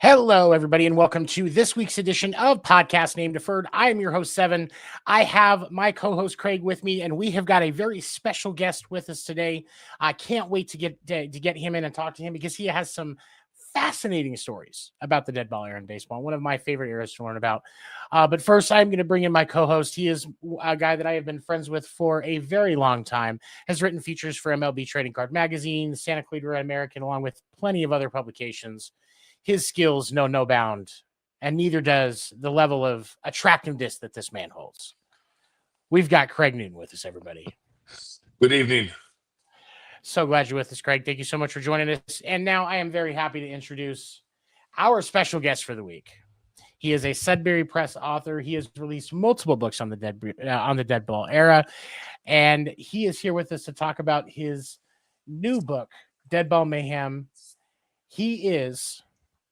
Hello, everybody, and welcome to this week's edition of Podcast Name Deferred. I am your host, Seven. I have my co-host, Craig, with me, and we have got a very special guest with us today. I can't wait to get him in and talk to him because he has some fascinating stories about the dead ball era in baseball, one of my favorite eras to learn about. But first, I'm going to bring in my co-host. He is a guy that I have been friends with for a very long time, has written features for MLB Trading Card Magazine, Santa Clarita American, along with plenty of other publications. His skills know no bound, and neither does the level of attractiveness that this man holds. We've got Craig Newton with us, everybody. Good evening. So glad you're with us, Craig. Thank you so much for joining us. And now I am very happy to introduce our special guest for the week. He is a Sudbury Press author. He has released multiple books on the dead ball era, and he is here with us to talk about his new book, Deadball Meyhem. He is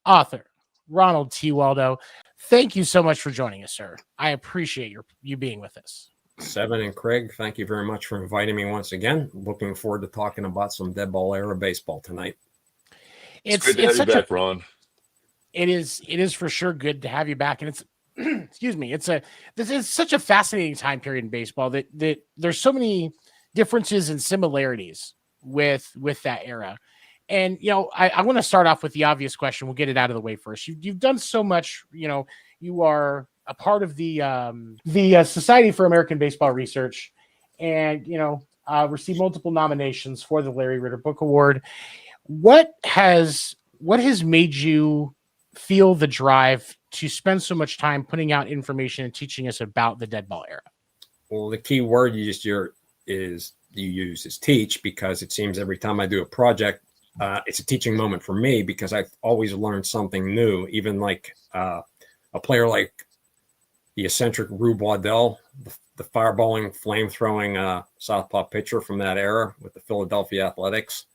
author Ronald T Waldo. Thank you so much for joining us, sir. I appreciate you being with us. Seven and Craig, thank you very much for inviting me once again. Looking forward to talking about some dead ball era baseball tonight. It's good to have you back, Ron. It is for sure good to have you back, and it's excuse me. This is such a fascinating time period in baseball that there's so many differences and similarities with that era. And, I want to start off with the obvious question. We'll get it out of the way first. You've done so much. You are a part of the Society for American Baseball Research, and, received multiple nominations for the Larry Ritter Book Award. What has made you feel the drive to spend so much time putting out information and teaching us about the dead ball era? Well, the key word you use is teach, because it seems every time I do a project, it's a teaching moment for me, because I've always learned something new. Even like a player like the eccentric Rube Waddell, the fireballing, flame-throwing southpaw pitcher from that era with the Philadelphia Athletics.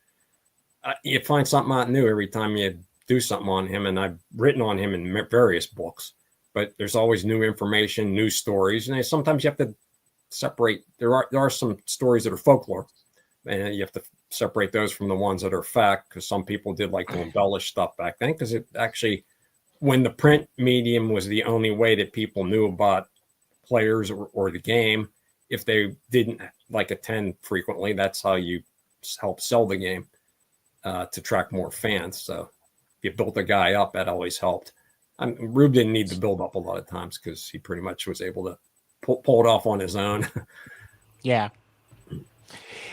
You find something out new every time you do something on him, and I've written on him in various books. But there's always new information, new stories, and sometimes you have to separate. There are some stories that are folklore, and you have to separate those from the ones that are fact, because some people did like to embellish stuff back then, because it actually, when the print medium was the only way that people knew about players or the game, if they didn't attend frequently, that's how you help sell the game to attract more fans. So if you built a guy up, that always helped. Rube didn't need to build up a lot of times, because he pretty much was able to pull it off on his own. Yeah.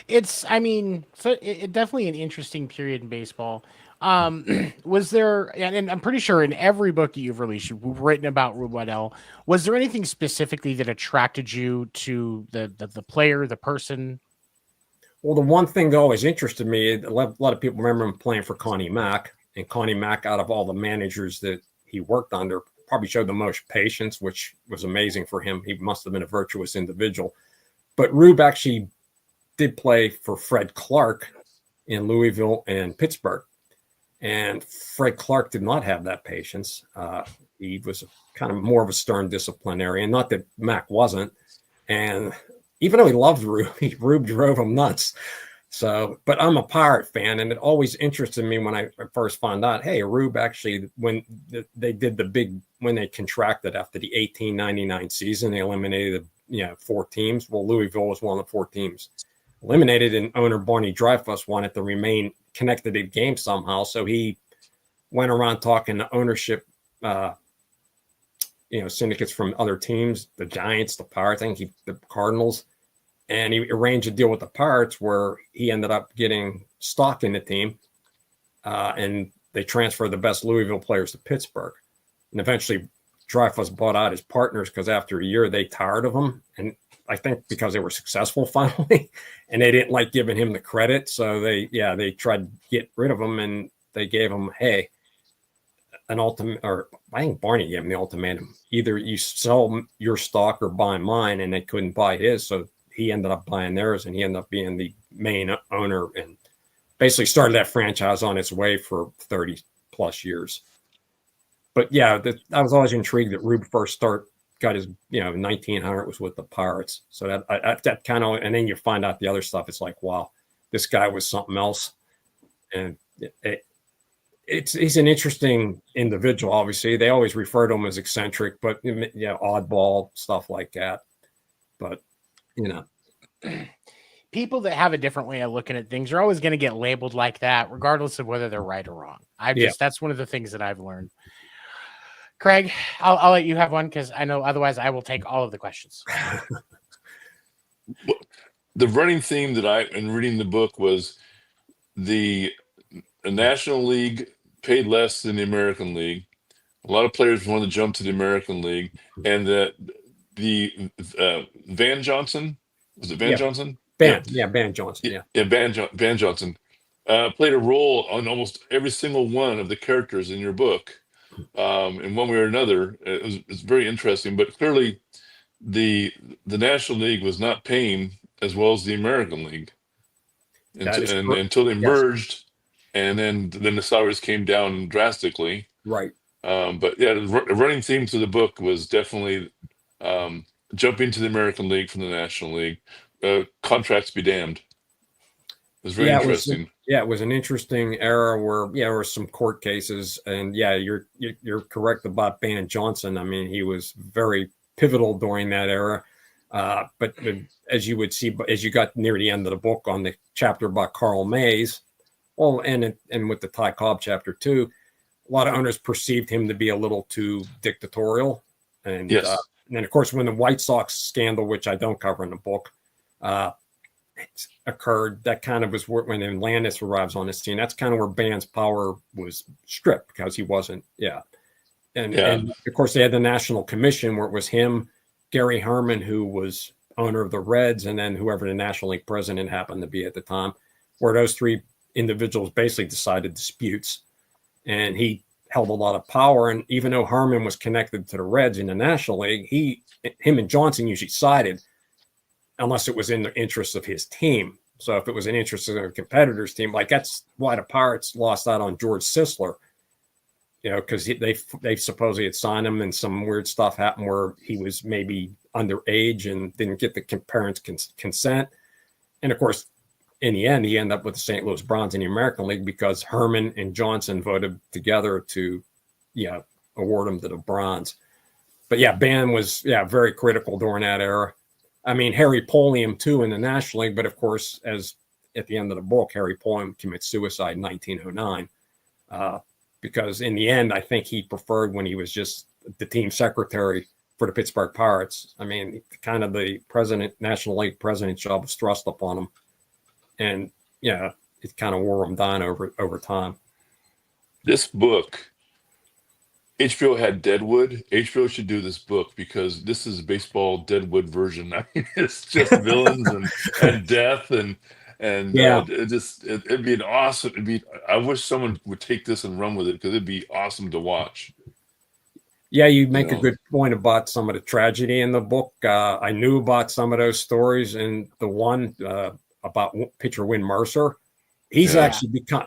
It's definitely an interesting period in baseball. Was there, and I'm pretty sure in every book that you've released, you've written about Rube Waddell. Was there anything specifically that attracted you to the player, the person? Well, the one thing that always interested me, a lot of people remember him playing for Connie Mack, and Connie Mack, out of all the managers that he worked under, probably showed the most patience, which was amazing for him. He must have been a virtuous individual. But Rube actually did play for Fred Clark in Louisville and Pittsburgh. And Fred Clark did not have that patience. He was kind of more of a stern disciplinarian, not that Mac wasn't. And even though he loved Rube, Rube drove him nuts. So, but I'm a Pirate fan, and it always interested me when I first found out, hey, Rube actually, when they did when they contracted after the 1899 season, they eliminated, 4 teams. Well, Louisville was one of the 4 teams eliminated, and owner Barney Dreyfuss wanted to remain connected to the game somehow. So he went around talking to ownership, syndicates from other teams, the Giants, the Pirates, I think the Cardinals. And he arranged a deal with the Pirates where he ended up getting stock in the team, and they transferred the best Louisville players to Pittsburgh. And eventually Dreyfuss bought out his partners because after a year they tired of him. And I think because they were successful finally, and they didn't like giving him the credit. So they tried to get rid of him, and they gave him, hey, an ultimate, or I think Barney gave him the ultimatum. Either you sell your stock or buy mine, and they couldn't buy his. So he ended up buying theirs, and he ended up being the main owner and basically started that franchise on its way for 30 plus years. But yeah, I was always intrigued that Rube first got his, 1900 was with the Pirates. So that kind of, and then you find out the other stuff. It's like, wow, this guy was something else. And he's an interesting individual. Obviously, they always refer to him as eccentric, but oddball, stuff like that. But people that have a different way of looking at things are always going to get labeled like that, regardless of whether they're right or wrong. That's one of the things that I've learned. Craig, I'll let you have one because I know otherwise I will take all of the questions. The running theme that in reading the book was the National League paid less than the American League. A lot of players wanted to jump to the American League, and that the Van Johnson, was it Van Johnson? Van Johnson, Van Johnson played a role on almost every single one of the characters in your book, in one way or another. It's very interesting, but clearly the National League was not paying as well as the American League until they merged, and then the salaries came down drastically. Right. But yeah, the running theme to the book was definitely jumping to the American League from the National League. Contracts be damned. It was very interesting. It was an interesting era where there were some court cases, and you're correct about Van Johnson. I mean, he was very pivotal during that era. But as you would see, as you got near the end of the book on the chapter about Carl Mays, and with the Ty Cobb chapter 2, a lot of owners perceived him to be a little too dictatorial. And then, of course, when the White Sox scandal, which I don't cover in the book, occurred, that kind of was when Landis arrives on the scene. That's kind of where Van's power was stripped because he wasn't. And of course, they had the National Commission where it was him, Gary Herman, who was owner of the Reds, and then whoever the National League president happened to be at the time, where those 3 individuals basically decided disputes. And he held a lot of power. And even though Herman was connected to the Reds in the National League, him and Johnson usually sided unless it was in the interest of his team. So if it was an interest of a competitor's team, like that's why the Pirates lost out on George Sisler, because they supposedly had signed him and some weird stuff happened where he was maybe underage and didn't get the parents' consent. And of course, in the end, he ended up with the St. Louis Browns in the American League because Herman and Johnson voted together to, award him to the Browns. But Van was, very critical during that era. I mean, Harry Polium too in the National League, but of course, as at the end of the book, Harry Polium commits suicide in 1909 because in the end, I think he preferred when he was just the team secretary for the Pittsburgh Pirates. I mean, kind of the National League president job was thrust upon him. And, it kind of wore him down over time. This book, HBO had Deadwood. HBO should do this book because this is a baseball Deadwood version. I mean, it's just villains and death and it'd be an awesome. I wish someone would take this and run with it because it'd be awesome to watch. Yeah, you make a good point about some of the tragedy in the book. I knew about some of those stories, and the one about pitcher Win Mercer, he's actually become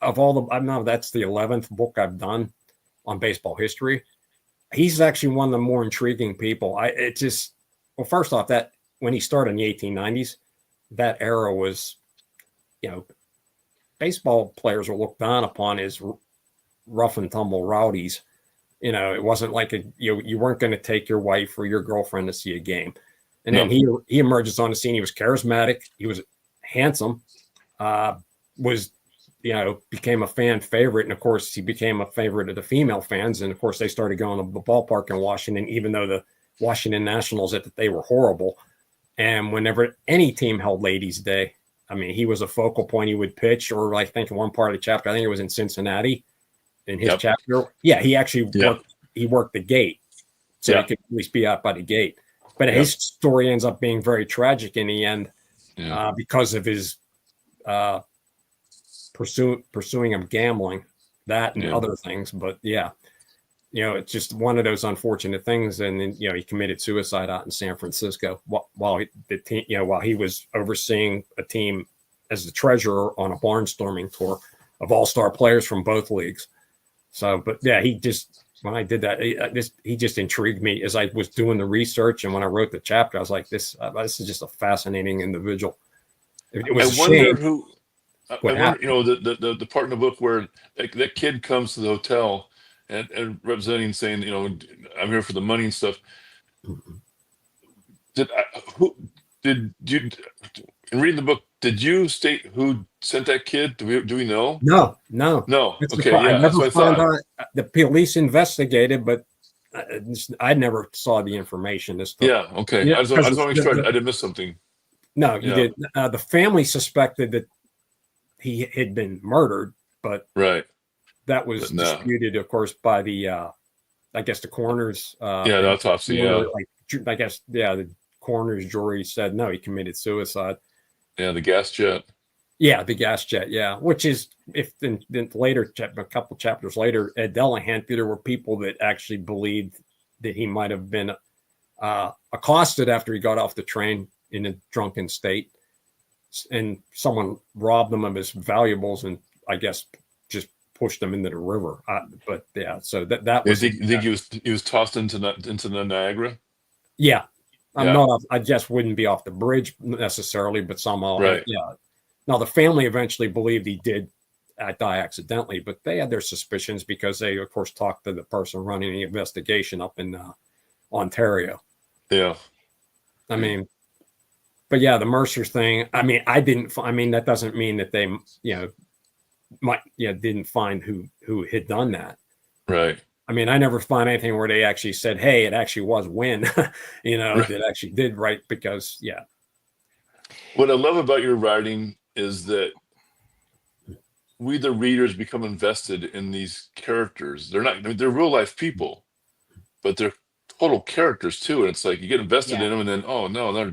of all the. I know that's the 11th book I've done on baseball history. He's actually one of the more intriguing people. First off, that when he started in the 1890s, that era was, baseball players were looked down upon as rough and tumble rowdies. It wasn't like you weren't going to take your wife or your girlfriend to see a game. And then he emerges on the scene. He was charismatic. He was handsome. Became a fan favorite. And of course, he became a favorite of the female fans. And of course, they started going to the ballpark in Washington, even though the Washington Nationals that they were horrible. And whenever any team held Ladies' Day, I mean, he was a focal point. He would pitch, or I think in one part of the chapter, I think it was in Cincinnati, in his chapter. Yeah, he actually worked the gate, so he could at least be out by the gate. But his story ends up being very tragic in the end because of his pursuing of gambling, that and other things. But it's just one of those unfortunate things. And then, he committed suicide out in San Francisco while he was overseeing a team as the treasurer on a barnstorming tour of all-star players from both leagues. So, but when I did that, he just intrigued me as I was doing the research. And when I wrote the chapter, I was like, this is just a fascinating individual. It was the part in the book where that kid comes to the hotel and representing, saying, I'm here for the money and stuff. Did you, in reading the book, did you state who sent that kid? Do we know? No. Okay, I never found out. The police investigated, but I never saw the information. Okay. I just want to make sure I didn't miss something. No, you did. The family suspected that he had been murdered, but that was disputed, of course, by the I guess the coroner's the autopsy. The coroner's jury said no, he committed suicide. Yeah, the gas jet. Yeah, the gas jet. Yeah, which is then later, a couple chapters later, Ed Delahunt, there were people that actually believed that he might have been accosted after he got off the train in a drunken state, and someone robbed him of his valuables and I guess just pushed him into the river. So that was. You think he was tossed into the Niagara? Yeah. I just wouldn't be off the bridge necessarily, but somehow, Now the family eventually believed he did die accidentally, but they had their suspicions because they, of course, talked to the person running the investigation up in Ontario. Yeah, I mean, but the Mercer thing. I mean, that doesn't mean that they, didn't find who had done that. Right. I mean, I never found anything where they actually said, "Hey, it actually was Wynn," that actually did right because, What I love about your writing is that we, the readers, become invested in these characters. They're real life people, but they're total characters too. And it's like you get invested in them, and then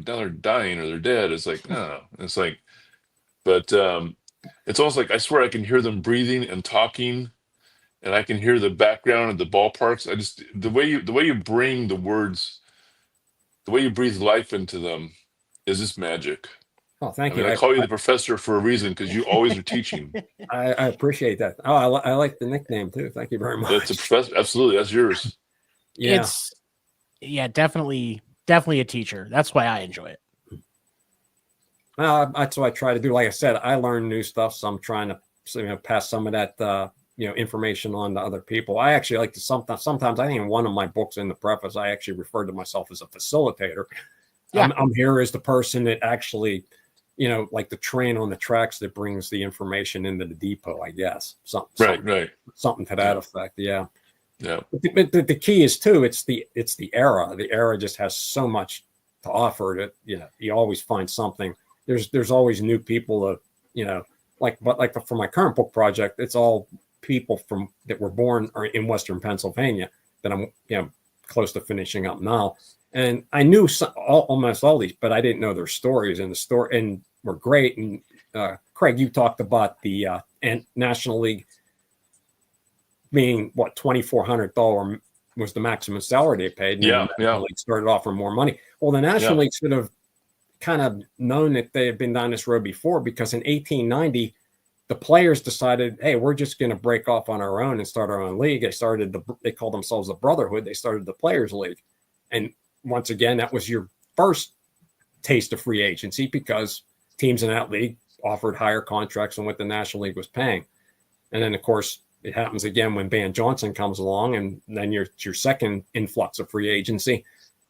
they're dying or they're dead. It's like no, it's like, but it's almost like I swear I can hear them breathing and talking. And I can hear the background of the ballparks. The way you bring the words, the way you breathe life into them, is just magic. Oh, thank you. I call you the professor for a reason because you always are teaching. I appreciate that. Oh, I like the nickname too. Thank you very much. That's a professor. Absolutely, that's yours. Yeah. It's definitely a teacher. That's why I enjoy it. Well, that's what I try to do. Like I said, I learn new stuff, so I'm trying to pass some of that information on to other people. I actually like to sometimes I think in one of my books in the preface, I actually referred to myself as a facilitator. Yeah. I'm here as the person that actually, like the train on the tracks that brings the information into the depot, I guess. Something to that effect. Yeah. Yeah. But the key is too, it's the era. The era just has so much to offer that, you always find something. There's always new people like for my current book project, it's all people that were born in Western Pennsylvania that I'm close to finishing up now, and I knew almost all these, but I didn't know their stories, and were great. And Craig, you talked about the National League being what $2,400 was the maximum salary they paid. And the League started offering more money. Well, the National League should have kind of known that they had been down this road before, because in 1890. The players decided, hey, we're just going to break off on our own and start our own league. They called themselves the Brotherhood. They started the Players League. And once again, that was your first taste of free agency because teams in that league offered higher contracts than what the National League was paying. And then, of course, it happens again when Van Johnson comes along, and then your second influx of free agency.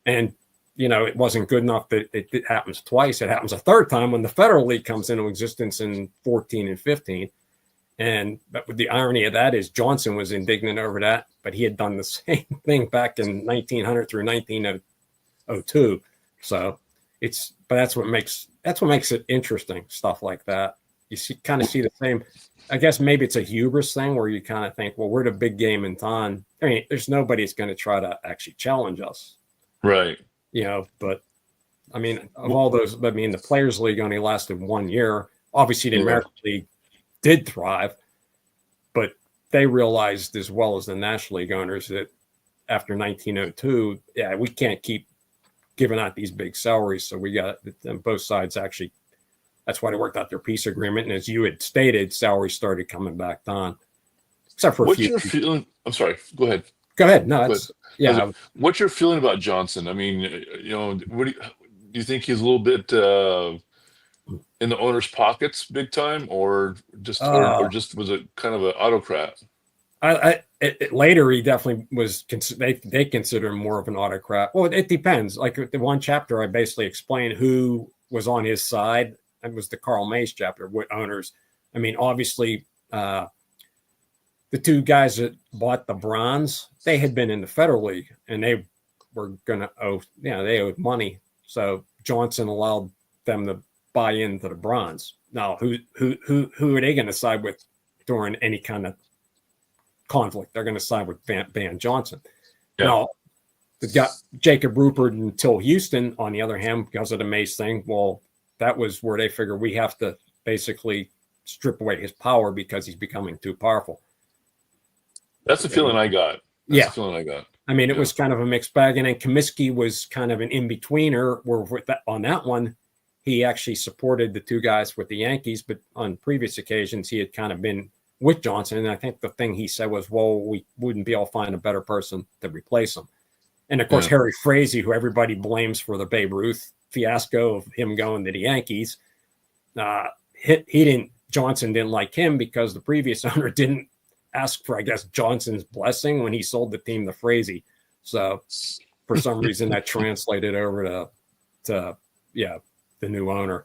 And, it wasn't good enough that it happens twice. It happens a third time when the Federal League comes into existence in 14 and 15. But the irony of that is Johnson was indignant over that, but he had done the same thing back in 1900 through 1902. So that's what makes it interesting, stuff like that. You kind of see the same. I guess maybe it's a hubris thing where you kind of think, well, we're the big game in town. I mean, there's nobody that's going to try to actually challenge us. Right. But I mean, of all those, the Players League only lasted 1 year. Obviously, the American League did thrive, but they realized as well as the National League owners that after 1902, we can't keep giving out these big salaries. So we got both sides actually. That's why they worked out their peace agreement. And as you had stated, salaries started coming back down, except for What's your feeling? I'm sorry. Go ahead. Go ahead. No, yeah. What's your feeling about Johnson? I mean, what do you think he's a little bit in the owner's pockets, big time, or just was it kind of an autocrat? Later, he definitely was. They consider him more of an autocrat. Well, it depends. Like the one chapter, I basically explained who was on his side. It was the Carl Mays chapter. What owners? I mean, obviously, the two guys that bought the Bronze, they had been in the Federal League, and they were going to owe. They owed money. So Johnson allowed them to buy into the Bronze. Now, who are they going to side with during any kind of conflict? They're going to side with Van Johnson. Yeah. Now, they've got Jacob Rupert until Houston, on the other hand, because of the Mays thing. Well, that was where they figure we have to basically strip away his power because he's becoming too powerful. That's the feeling I got. That's the feeling I got. I mean, it was kind of a mixed bag. And then Comiskey was kind of an in-betweener where on that one, he actually supported the two guys with the Yankees. But on previous occasions, he had kind of been with Johnson. And I think the thing he said was, well, we wouldn't be able to find a better person to replace him. And, of course, Harry Frazee, who everybody blames for the Babe Ruth fiasco of him going to the Yankees, Johnson didn't like him because the previous owner didn't ask for, I guess, Johnson's blessing when he sold the team to Frazee. So for some reason that translated over to the new owner.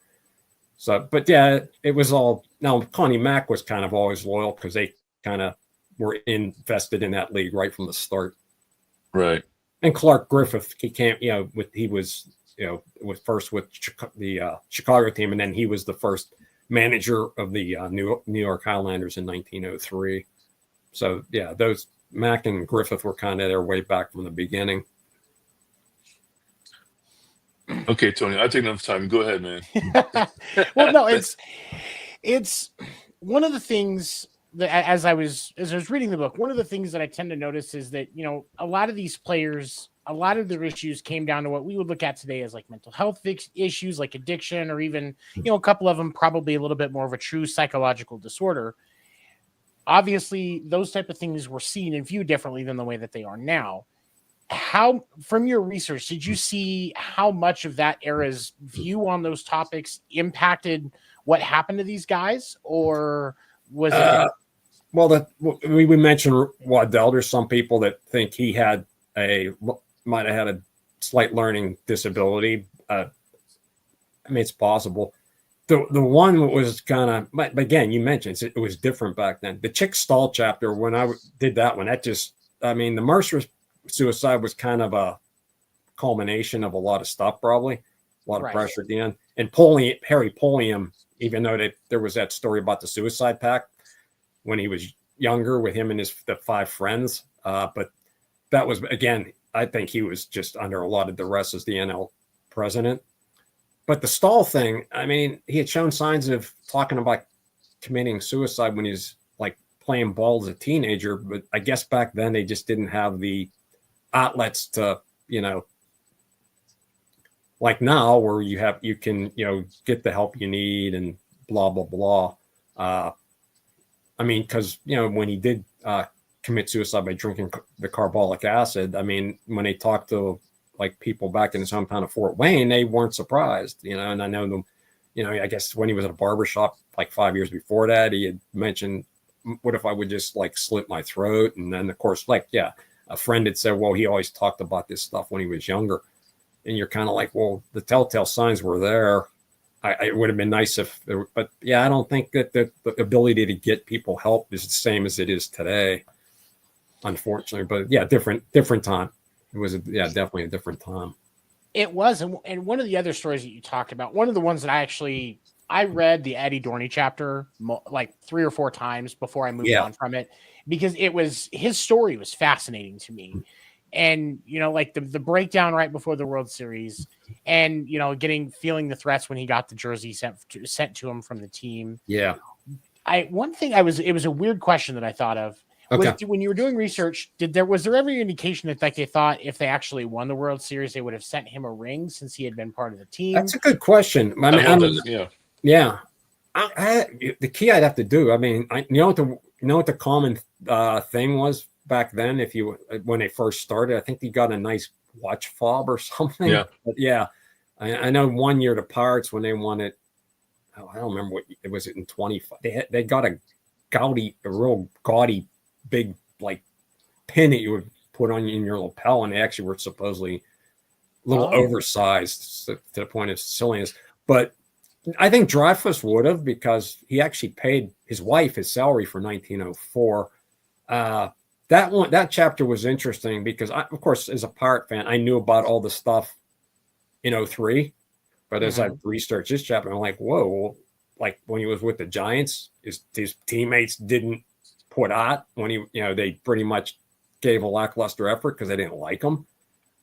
So, but it was all. Now Connie Mack was kind of always loyal because they kind of were invested in that league right from the start. Right. And Clark Griffith, he was first with the Chicago team, and then he was the first manager of the New York Highlanders in 1903. So those Mack and Griffith were kind of their way back from the beginning. Okay, Tony, I take enough time. Go ahead, man. Well, no, it's one of the things that as I was reading the book, one of the things that I tend to notice is that, a lot of these players, a lot of their issues came down to what we would look at today as like mental health issues, like addiction, or even, a couple of them probably a little bit more of a true psychological disorder. Obviously, those type of things were seen and viewed differently than the way that they are now. How, from your research, did you see how much of that era's view on those topics impacted what happened to these guys, or was it? Well, we mentioned Waddell. There's some people that think he might have had a slight learning disability. I mean, it's possible. The one was kind of, but again, you mentioned it was different back then. The Chick Stahl chapter, when I did that one, the Mercer suicide was kind of a culmination of a lot of stuff, probably a lot of pressure at the end. And Harry Pulliam, even though there was that story about the suicide pact when he was younger with him and the five friends, but that was, again, I think he was just under a lot of duress as the NL president. But the Stahl thing, I mean, he had shown signs of talking about committing suicide when he was like playing ball as a teenager. But I guess back then they just didn't have the outlets to, like now where you can get the help you need and blah, blah, blah. I mean, because, when he did commit suicide by drinking the carbolic acid, I mean, when they talked to like people back in his hometown of Fort Wayne, they weren't surprised, and I know them, I guess when he was at a barbershop like 5 years before that, he had mentioned, what if I would just like slit my throat? And then of course, a friend had said, well, he always talked about this stuff when he was younger. And you're kind of like, well, the telltale signs were there. It would have been nice but I don't think that the ability to get people help is the same as it is today, unfortunately. But different time. It was definitely a different time. It was, and one of the other stories that you talked about, one of the ones that I read the Eddie Dorney chapter like 3 or 4 times before I moved on from it, because his story was fascinating to me. And, like the breakdown right before the World Series and, feeling the threats when he got the jersey sent to him from the team. Yeah. It was a weird question that I thought of. Okay. When you were doing research, was there ever any indication that they thought if they actually won the World Series, they would have sent him a ring since he had been part of the team? That's a good question. Yeah. The key I'd have to do. I mean, what the common thing was back then. When they first started, I think he got a nice watch fob or something. Yeah. But I know one year the Pirates when they won it. Oh, I don't remember what it was. In 25, they got a real gaudy, big like pin that you would put on in your lapel, and they actually were supposedly a little oversized to the point of silliness. But I think Dreyfus would have, because he actually paid his wife his salary for 1904. That chapter was interesting because of course, as a Pirate fan, I knew about all the stuff in 03, but as I researched this chapter, I'm like, whoa, like when he was with the Giants, his teammates didn't put out when they pretty much gave a lackluster effort because they didn't like him.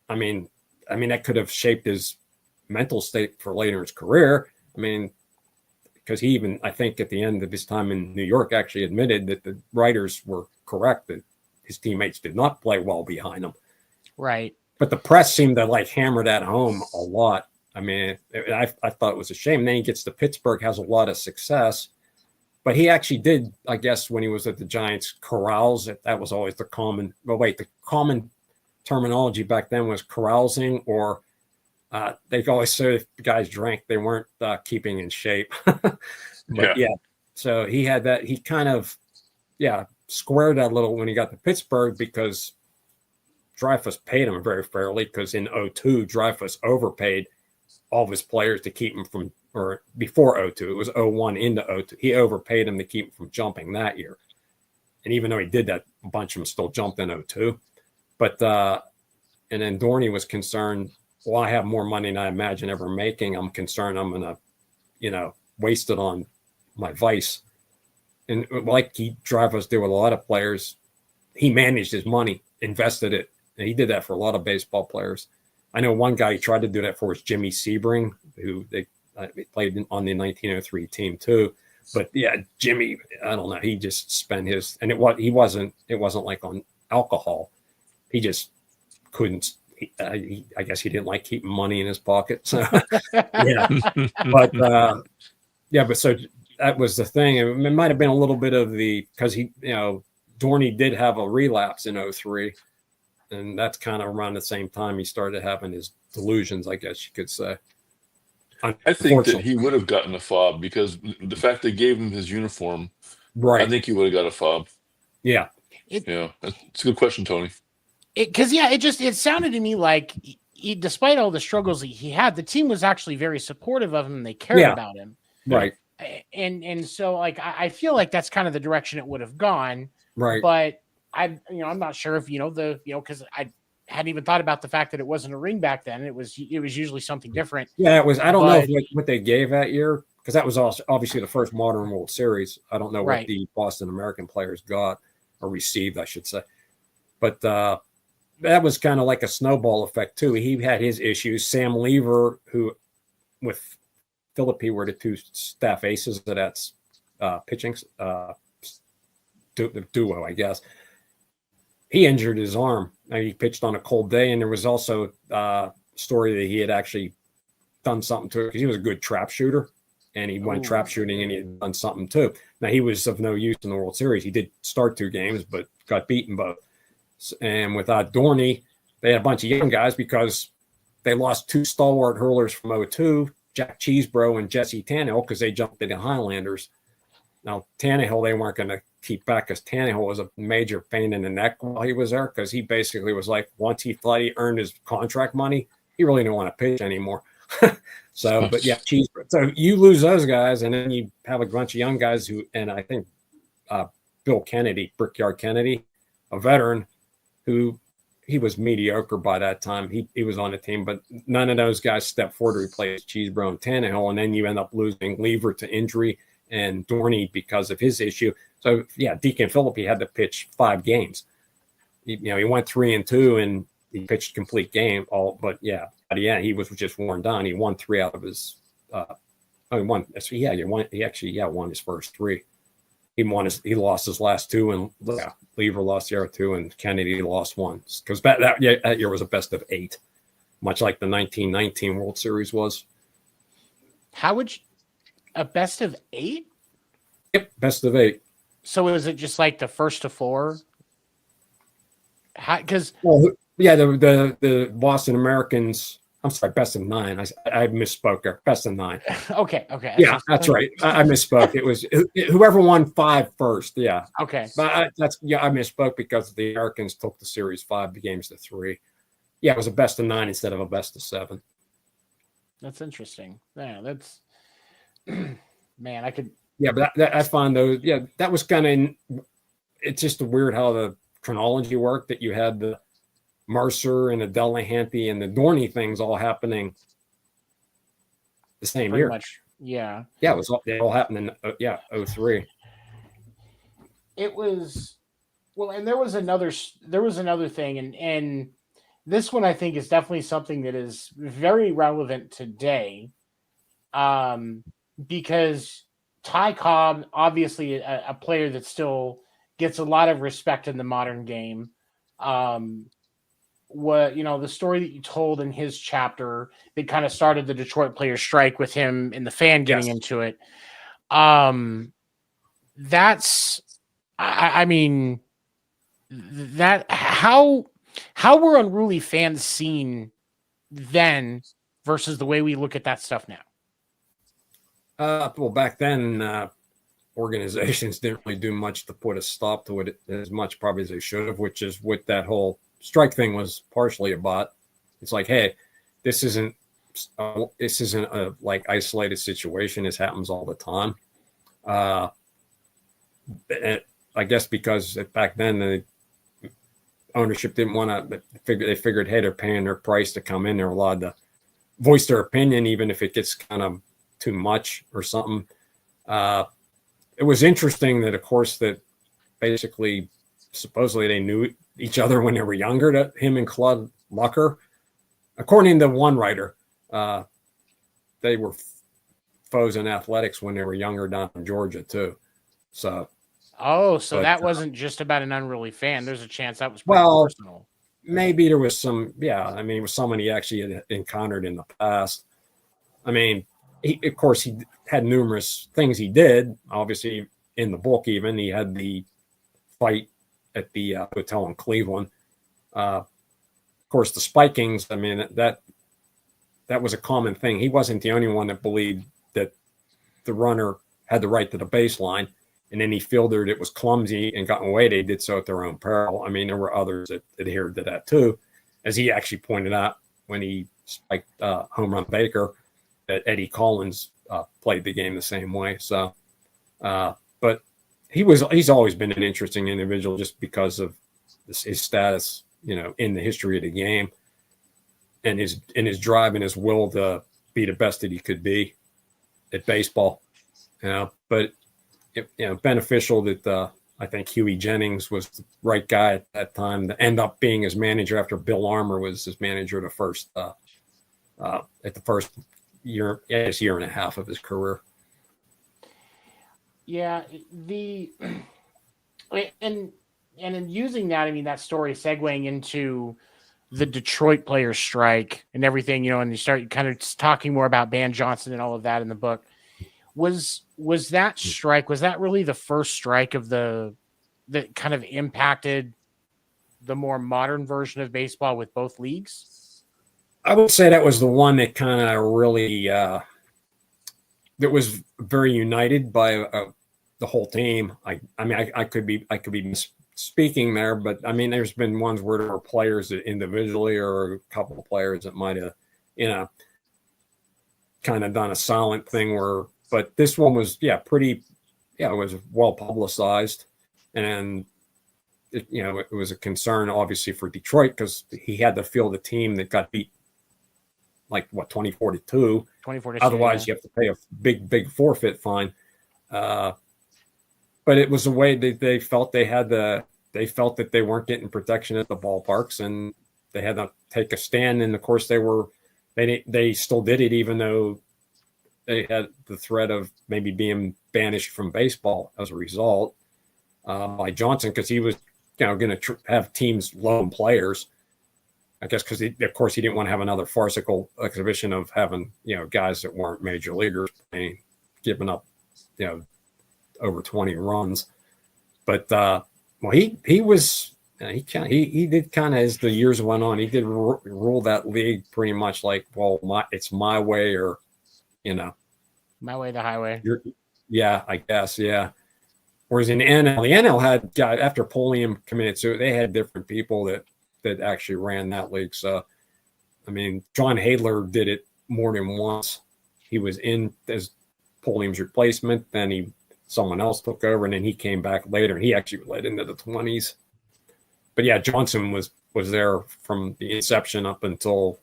I mean, that could have shaped his mental state for later in his career. I mean, because he even, I think at the end of his time in New York, actually admitted that the writers were correct, that his teammates did not play well behind him. Right. But the press seemed to like hammer that home a lot. I mean, I thought it was a shame. And then he gets to Pittsburgh, has a lot of success. But he actually did, I guess, when he was at the Giants, carouse. That was always the common terminology back then was carousing, or they always said if the guys drank, they weren't keeping in shape. So he had that. He kind of, squared that a little when he got to Pittsburgh, because Dreyfus paid him very fairly, because in 02, Dreyfus overpaid all of his players to keep him from, or before 02, it was 01 into 02. He overpaid him to keep him from jumping that year. And even though he did that, a bunch of them still jumped in 02. But, and then Dorney was concerned, well, I have more money than I imagine ever making. I'm concerned I'm going to, waste it on my vice. And like Dreyfus did with a lot of players, he managed his money, invested it. And he did that for a lot of baseball players. I know one guy he tried to do that for was Jimmy Sebring, who they played on the 1903 team too. But Jimmy, I don't know. He just spent his, and it wasn't like on alcohol. He just couldn't. I guess he didn't like keeping money in his pocket. So but so that was the thing. It might have been a little bit of because Dorney did have a relapse in 03. And that's kind of around the same time he started having his delusions, I guess you could say. I think that he would have gotten a fob, because the fact they gave him his uniform, right? I think he would have got a fob. Yeah. It's a good question, Tony. It sounded to me like despite all the struggles he had, the team was actually very supportive of him. They cared about him. Right. And so like, I feel like that's kind of the direction it would have gone. Right. But I'm not sure if, because I hadn't even thought about the fact that it wasn't a ring back then. It was usually something different. Yeah, it was. I don't know what they gave that year, because that was also obviously the first modern World Series. I don't know what the Boston American players got or received, I should say. But that was kind of like a snowball effect too. He had his issues. Sam Lever, who with Philippi were the two staff aces of that pitching duo, I guess. He injured his arm. He pitched on a cold day, and there was also a story that he had actually done something to it, because he was a good trap shooter, and he went trap shooting, and he had done something too. Now, he was of no use in the World Series. He did start 2 games, but got beaten both. And without Dorney, they had a bunch of young guys, because they lost 2 stalwart hurlers from 02, Jack Cheesebro and Jesse Tannehill, because they jumped to the Highlanders. Now, Tannehill, they weren't going to keep back because Tannehill was a major pain in the neck while he was there, because he basically was like, once he thought he earned his contract money, he really didn't want to pitch anymore. So, but yeah, Cheesebro. So you lose those guys, and then you have a bunch of young guys who, and I think Bill Kennedy, Brickyard Kennedy, a veteran who he was mediocre by that time. He was on the team, but none of those guys stepped forward to replace Cheesebro and Tannehill, and then you end up losing Lever to injury and Dorney because of his issue. So yeah, Deacon Phillippe had to pitch 5 games. He went 3-2 and he pitched complete game. But he was just worn down. He won 3 out of his. He won his first 3. He lost his last 2, and Lever lost the other 2, and Kennedy lost 1, because that year was a best of 8, much like the 1919 World Series was. How would you, a best of 8? Yep, best of 8. So is it just like the first to 4? Because the Boston Americans. I'm sorry, best of 9. I misspoke there. Best of 9. Okay. Yeah, that's right. I misspoke. It was whoever won 5 first. Yeah. Okay. But I misspoke because the Americans took the series 5 games to 3. Yeah, it was a best of 9 instead of a best of 7. That's interesting. Yeah, that's man. I could. Yeah, but I find those. Yeah, that was kind of. It's just weird how the chronology worked. That you had the Mercer and the Delahanty and the Dorney things all happening the same Pretty year. Much, yeah. Yeah, they all happened in 03. It was and there was another thing, and this one I think is definitely something that is very relevant today, because Ty Cobb, obviously a player that still gets a lot of respect in the modern game. The story that you told in his chapter that kind of started the Detroit players strike with him and the fan getting into it. That's, I mean, that how were unruly fans seen then versus the way we look at that stuff now? Well, back then, organizations didn't really do much to put a stop to it as much probably as they should have, which is what that whole strike thing was partially about. It's like, hey, this isn't a like isolated situation. This happens all the time. I guess because back then the ownership didn't want to. They figured, hey, they're paying their price to come in. They're allowed to voice their opinion, even if it gets kind of too much or something. It was interesting that, of course, that basically supposedly they knew each other when they were younger, to him and Claude Lucker. According to one writer, they were foes in athletics when they were younger down in Georgia too. So that wasn't just about an unruly fan. There's a chance that was pretty personal. Maybe there was some, it was someone he actually had encountered in the past. I mean, he had numerous things he did. Obviously, in the book, even he had the fight at the hotel in Cleveland. Of course, the spikings. I mean, that was a common thing. He wasn't the only one that believed that the runner had the right to the baseline, and any fielder that was clumsy and got away, they did so at their own peril. I mean, there were others that adhered to that too, as he actually pointed out when he spiked home run Baker, that Eddie Collins played the game the same way. So, but he's always been an interesting individual just because of his status, in the history of the game, and his drive and his will to be the best that he could be at baseball. But beneficial that I think Huey Jennings was the right guy at that time to end up being his manager after Bill Armour was his manager at the first year and a half of his career. Yeah, and in using that, I mean, that story segueing into the Detroit players strike and everything, and you start kind of talking more about Van Johnson and all of that in the book. Was that strike, was that really the first strike of that kind of impacted the more modern version of baseball with both leagues? I would say that was the one that kind of really that was very united by the whole team. I could be speaking there, but I mean, there's been ones where there were players that individually or a couple of players that might have, kind of done a silent thing but this one was, pretty, it was well publicized. And, it was a concern, obviously, for Detroit because he had to field a team that got beat 24-2. Otherwise, you have to pay a big forfeit fine. But it was a way they felt they felt that they weren't getting protection at the ballparks, and they had to take a stand. And of course, they still did it, even though they had the threat of maybe being banished from baseball as a result by Johnson, because he was, going to have teams loan players. I guess because of course he didn't want to have another farcical exhibition of having guys that weren't major leaguers giving up over 20 runs. But he was he did kind of, as the years went on, he did rule that league pretty much like, well, it's my way or my way the highway. I guess, yeah. Whereas in the NL had guys after Polium committed to they had different people that actually ran that league. So, I mean, John Hadler did it more than once. He was in as Polium's replacement. Then someone else took over, and then he came back later, and he actually led into the 20s. But yeah, Johnson was there from the inception up until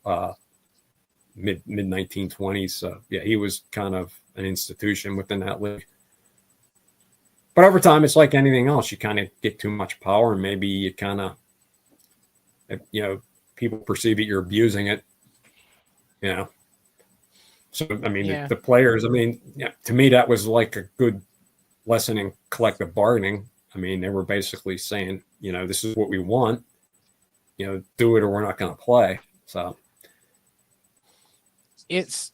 mid 1920s. So yeah, he was kind of an institution within that league. But over time, it's like anything else. You kind of get too much power, and maybe you kind of, people perceive that you're abusing it. So, I mean, the players, to me, that was like a good lesson in collective bargaining. I mean, they were basically saying, this is what we want, do it or we're not going to play. So it's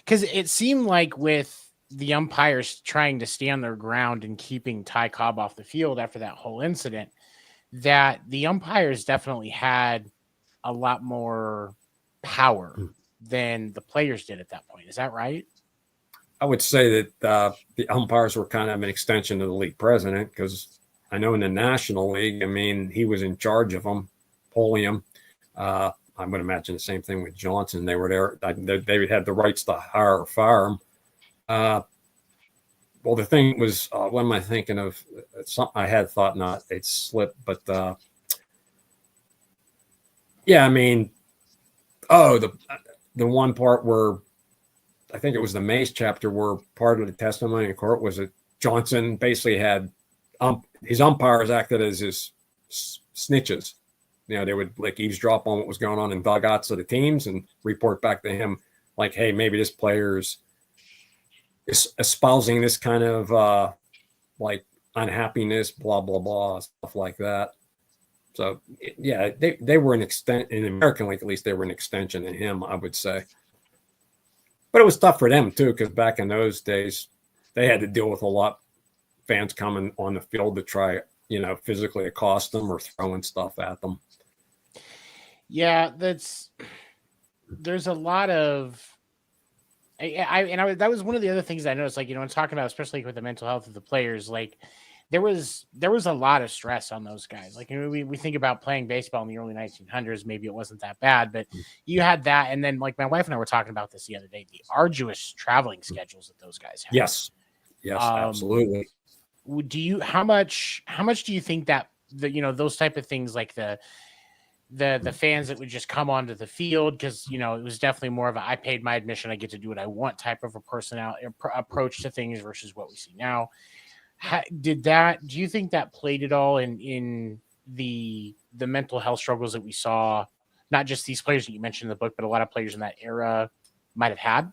because it seemed like with the umpires trying to stand their ground and keeping Ty Cobb off the field after that whole incident, that the umpires definitely had a lot more power than the players did at that point. Is that right? I would say that the umpires were kind of an extension of the league president, because I know in the National League, he was in charge of them, Polium. I would imagine the same thing with Johnson. They were there. They had the rights to hire or fire him. Well, the thing was, what am I thinking of? Something I had thought not, it slipped, but the one part where I think it was the Mace chapter where part of the testimony in court was that Johnson basically had his umpires acted as his snitches. They would eavesdrop on what was going on in dugouts of the teams and report back to him like, hey, maybe this player's espousing this kind of unhappiness, blah, blah, blah, stuff like that. So, they were an extent in the American League, at least they were an extension of him, I would say. But it was tough for them, too, because back in those days, they had to deal with a lot of fans coming on the field to try, physically accost them or throwing stuff at them. Yeah, there's a lot of, that was one of the other things I noticed, when talking about, especially with the mental health of the players, there was a lot of stress on those guys. We think about playing baseball in the early 1900s, maybe it wasn't that bad, but you had that. And then my wife and I were talking about this the other day, the arduous traveling schedules that those guys had. Yes, absolutely. How much do you think that those type of things, like the fans that would just come onto the field, because it was definitely more of a I paid my admission, I get to do what I want type of a personality approach to things versus what we see now. Do you think that played at all in the mental health struggles that we saw, not just these players that you mentioned in the book, but a lot of players in that era might have had?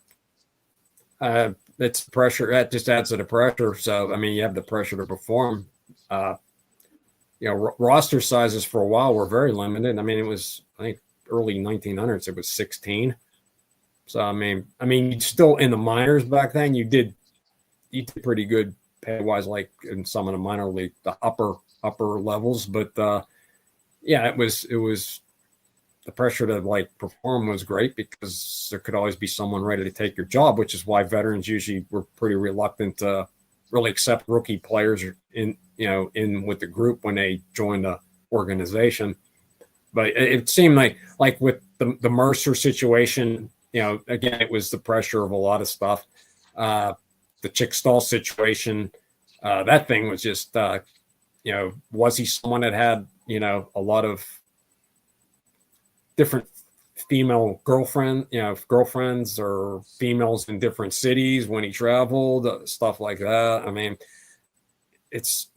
It's pressure. That just adds to the pressure. So, you have the pressure to perform. Roster sizes for a while were very limited. It was, I think, early 1900s, it was 16. So, you'd still in the minors back then, you did pretty good pay-wise, like in some of the minor league, the upper levels. But, it was the pressure to like perform was great because there could always be someone ready to take your job, which is why veterans usually were pretty reluctant to really accept rookie players in with the group when they joined the organization. But it seemed like with the Mercer situation, again, it was the pressure of a lot of stuff. The Chick Stahl situation, that thing was just, was he someone that had, a lot of different female girlfriends or females in different cities when he traveled, stuff like that. I mean, it's,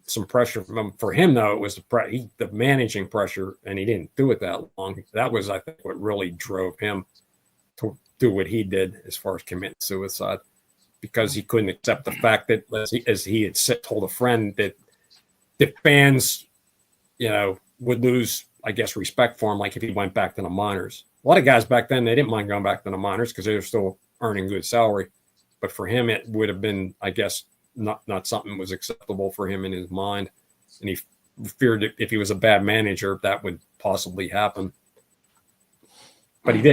some pressure for him, though. It was the managing pressure, and he didn't do it that long. That was, I think, what really drove him to do what he did as far as committing suicide, because he couldn't accept the fact that, as he had told a friend, that the fans, would lose, I guess, respect for him, like if he went back to the minors. A lot of guys back then, they didn't mind going back to the minors because they were still earning good salary. But for him, it would have been, I guess, not something that was acceptable for him in his mind. And he feared that if he was a bad manager, that would possibly happen. But he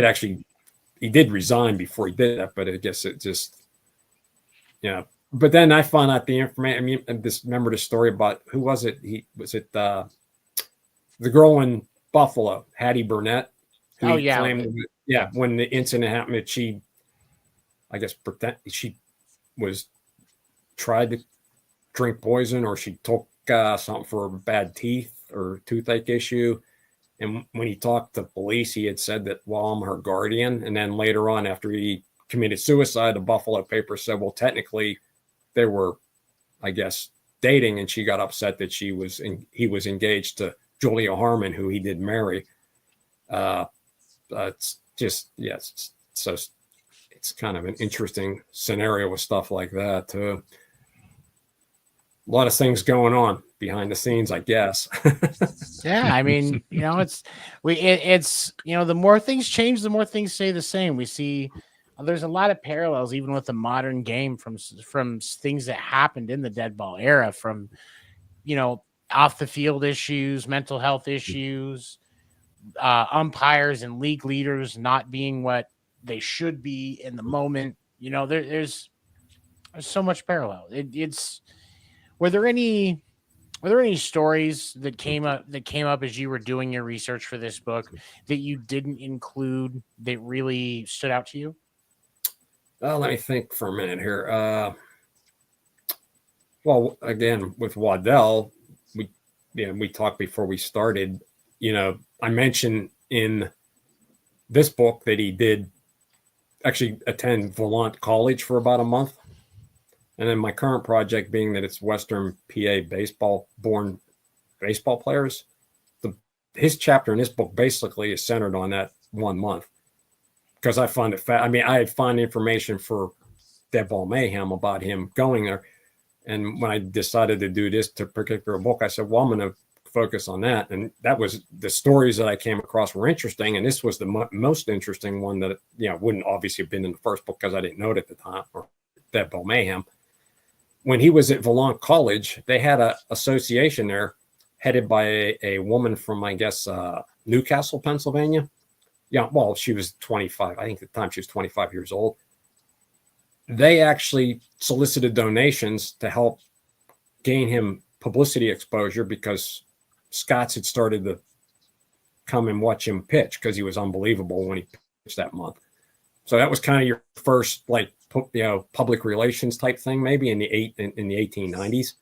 did resign before he did that. But I guess it just, But then I found out the information. I mean, remember the story about, who was it? The girl in Buffalo, Hattie Burnett. Oh, yeah. When the incident happened, that she, I guess, she was tried to drink poison, or she took something for bad teeth or toothache issue. And when he talked to police, he had said that, well, I'm her guardian. And then later on, after he committed suicide, the Buffalo paper said, well, technically they were, I guess, dating, and she got upset that he was engaged to Julia Harmon, who he did marry. It's just, yes. So it's kind of an interesting scenario with stuff like that too. A lot of things going on behind the scenes, I guess. Yeah, I mean, it's the more things change, the more things stay the same. We see there's a lot of parallels even with the modern game from things that happened in the Deadball era, from off the field issues, mental health issues, umpires and league leaders not being what they should be in the moment. There's so much parallel. Were there any stories that came up as you were doing your research for this book that you didn't include that really stood out to you? Well, let me think for a minute here. Well, again, with Waddell, we talked before we started. I mentioned in this book that he did actually attend Volant College for about a month. And then my current project being that it's Western PA born baseball players. His chapter in this book basically is centered on that 1 month, because I find it I had found information for Deadball Meyhem about him going there. And when I decided to do this particular book, I said, well, I'm going to focus on that. And that was the stories that I came across were interesting. And this was the most interesting one that, wouldn't obviously have been in the first book because I didn't know it at the time, or Deadball Meyhem. When he was at Volant College, they had an association there headed by a woman from, I guess, Newcastle, Pennsylvania. Yeah, well, she was 25. I think at the time she was 25 years old. They actually solicited donations to help gain him publicity exposure, because Scots had started to come and watch him pitch because he was unbelievable when he pitched that month. So that was kind of your first, public relations type thing, maybe in the 1890s.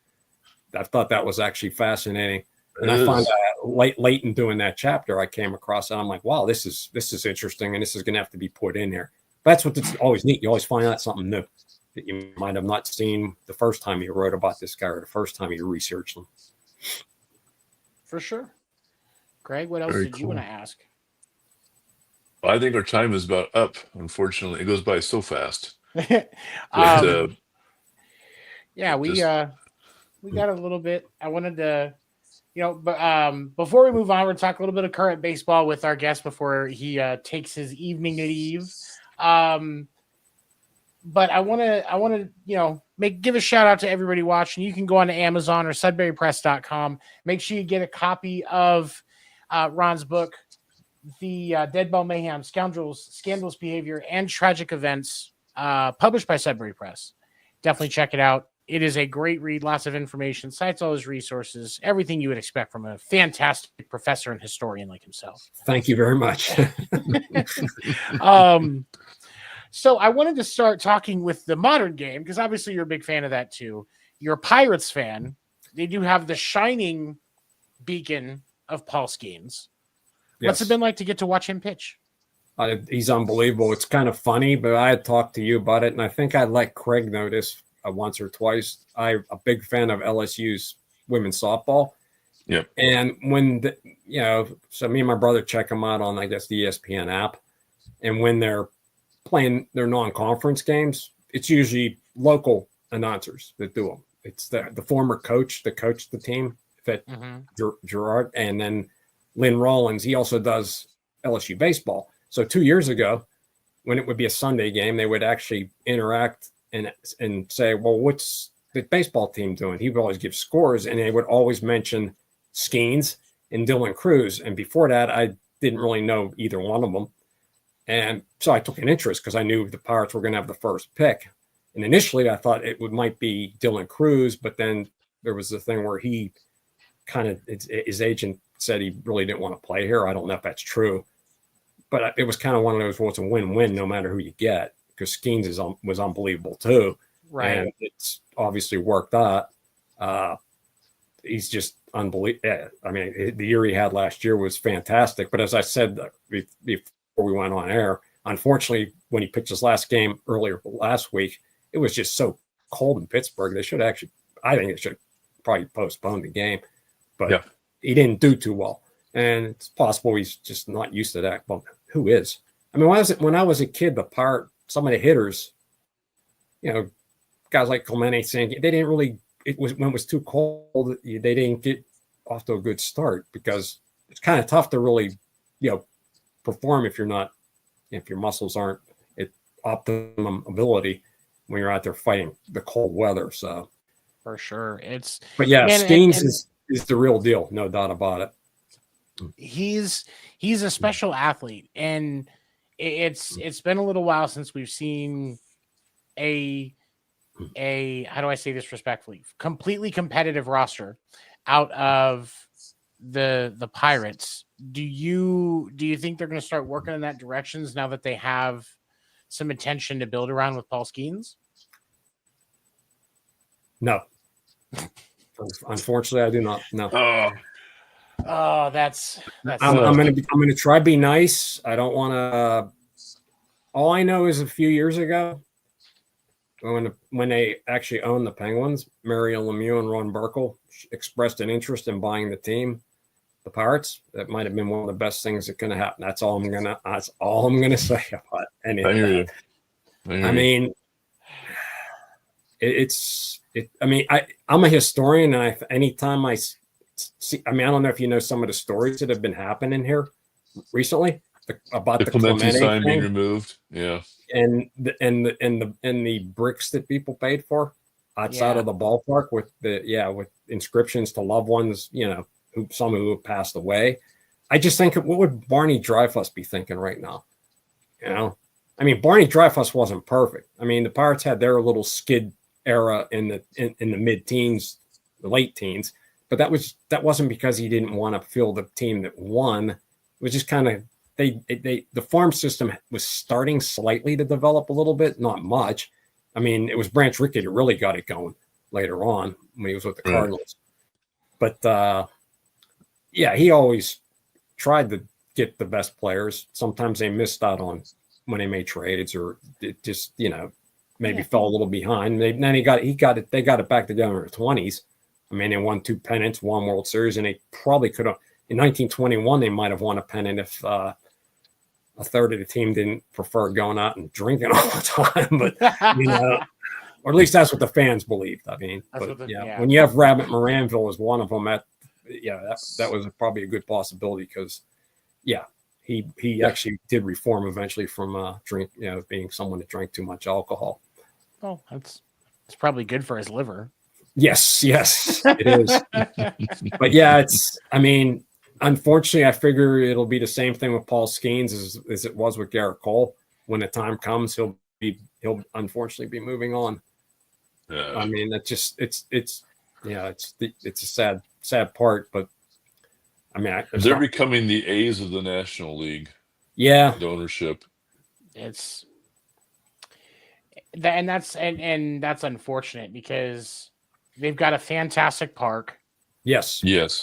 I thought that was actually fascinating. And I found out late in doing that chapter, I came across it. I'm like, wow, this is interesting, and this is going to have to be put in here. That's what's always neat. You always find out something new that you might have not seen the first time you wrote about this guy, or the first time you researched him. For sure. Greg, what else did you want to ask? Well, I think our time is about up. Unfortunately, it goes by so fast. Yeah, we got a little bit. I wanted to, but before we move on, we're going to talk a little bit of current baseball with our guest before he takes his evening leave. But I want to, give a shout out to everybody watching. You can go on to Amazon or SudburyPress.com. Make sure you get a copy of Ron's book, the Deadball Meyhem, Scandalous Behavior, and Tragic Events, published by Sudbury Press. Definitely check it out. It is a great read, lots of information, cites all his resources, everything you would expect from a fantastic professor and historian like himself. Thank you very much. So I wanted to start talking with the modern game, because obviously you're a big fan of that too. You're a Pirates fan. They do have the shining beacon of Paul Skeens. What's it been like to get to watch him pitch? He's unbelievable. It's kind of funny, but I had talked to you about it, and I think I'd let Craig know this once or twice. I'm a big fan of LSU's women's softball. Yep. And when, so me and my brother check them out on, I guess, the ESPN app. And when they're playing their non-conference games, it's usually local announcers that do them. It's the former coach that coached the team, Gerard, and then Lynn Rollins. He also does LSU baseball. So 2 years ago, when it would be a Sunday game, they would actually interact and say, well, what's the baseball team doing? He would always give scores, and they would always mention Skeens and Dylan Cruz. And before that, I didn't really know either one of them. And so I took an interest because I knew the Pirates were going to have the first pick. And initially I thought might be Dylan Cruz, but then there was the thing where he his agent said he really didn't want to play here. I don't know if that's true, but it was kind of one of those, well, it's a win-win no matter who you get, because Skeens was unbelievable too. Right. And it's obviously worked out. He's just unbelievable. I mean, the year he had last year was fantastic. But as I said before we went on air, unfortunately, when he pitched his last game earlier last week, it was just so cold in Pittsburgh. I think they should probably postpone the game. But he didn't do too well. And it's possible he's just not used to that. But who is? I mean, when I was a kid, some of the hitters, guys like Clemente saying they didn't really, when it was too cold, they didn't get off to a good start, because it's kind of tough to really, perform if your muscles aren't at optimum ability when you're out there fighting the cold weather. So for sure. Skeens is the real deal. No doubt about it. He's a special athlete, and it's been a little while since we've seen a how do I say this respectfully, completely competitive roster out of the Pirates. Do you think they're going to start working in that directions now that they have some attention to build around with Paul Skeens? No. Unfortunately, I do not. No. Oh, that's I'm gonna try to be nice. I don't want to. All I know is a few years ago, when they actually owned the Penguins, Mario Lemieux and Ron Burkle expressed an interest in buying the team, the Pirates. That might have been one of the best things that could have happened. That's all I'm gonna say about any of that. I mean, I'm a historian, and anytime I see, I don't know if you know some of the stories that have been happening here recently about the Clemente sign being removed, and the bricks that people paid for outside of the ballpark with with inscriptions to loved ones, some who have passed away. I just think, what would Barney Dreyfuss be thinking right now? I mean, Barney Dreyfuss wasn't perfect. I mean, the Pirates had their little skid era in the mid-teens, the late teens, but that wasn't because he didn't want to field the team that won. It was just kind of the farm system was starting slightly to develop a little bit, not much. I mean, it was Branch Rickey that really got it going later on when he was with the Cardinals. But he always tried to get the best players. Sometimes they missed out on when they made trades, or it just maybe fell a little behind. Then they got it back together in the 20s. I mean, they won 2 pennants, 1 World Series, and they probably could have. In 1921, they might have won a pennant if a third of the team didn't prefer going out and drinking all the time. But or at least that's what the fans believed. I mean, when you have Rabbit Moranville as one of them, that was probably a good possibility, because he actually did reform eventually from being someone that drank too much alcohol. Oh, it's probably good for his liver. Yes, it is. But it's, I mean, unfortunately, I figure it'll be the same thing with Paul Skeens as it was with Garrett Cole. When the time comes, he'll unfortunately be moving on. I mean, that's just it's a sad part, but I mean, they're becoming the A's of the National League. Yeah, the ownership. It's that, and that's unfortunate because they've got a fantastic park. Yes.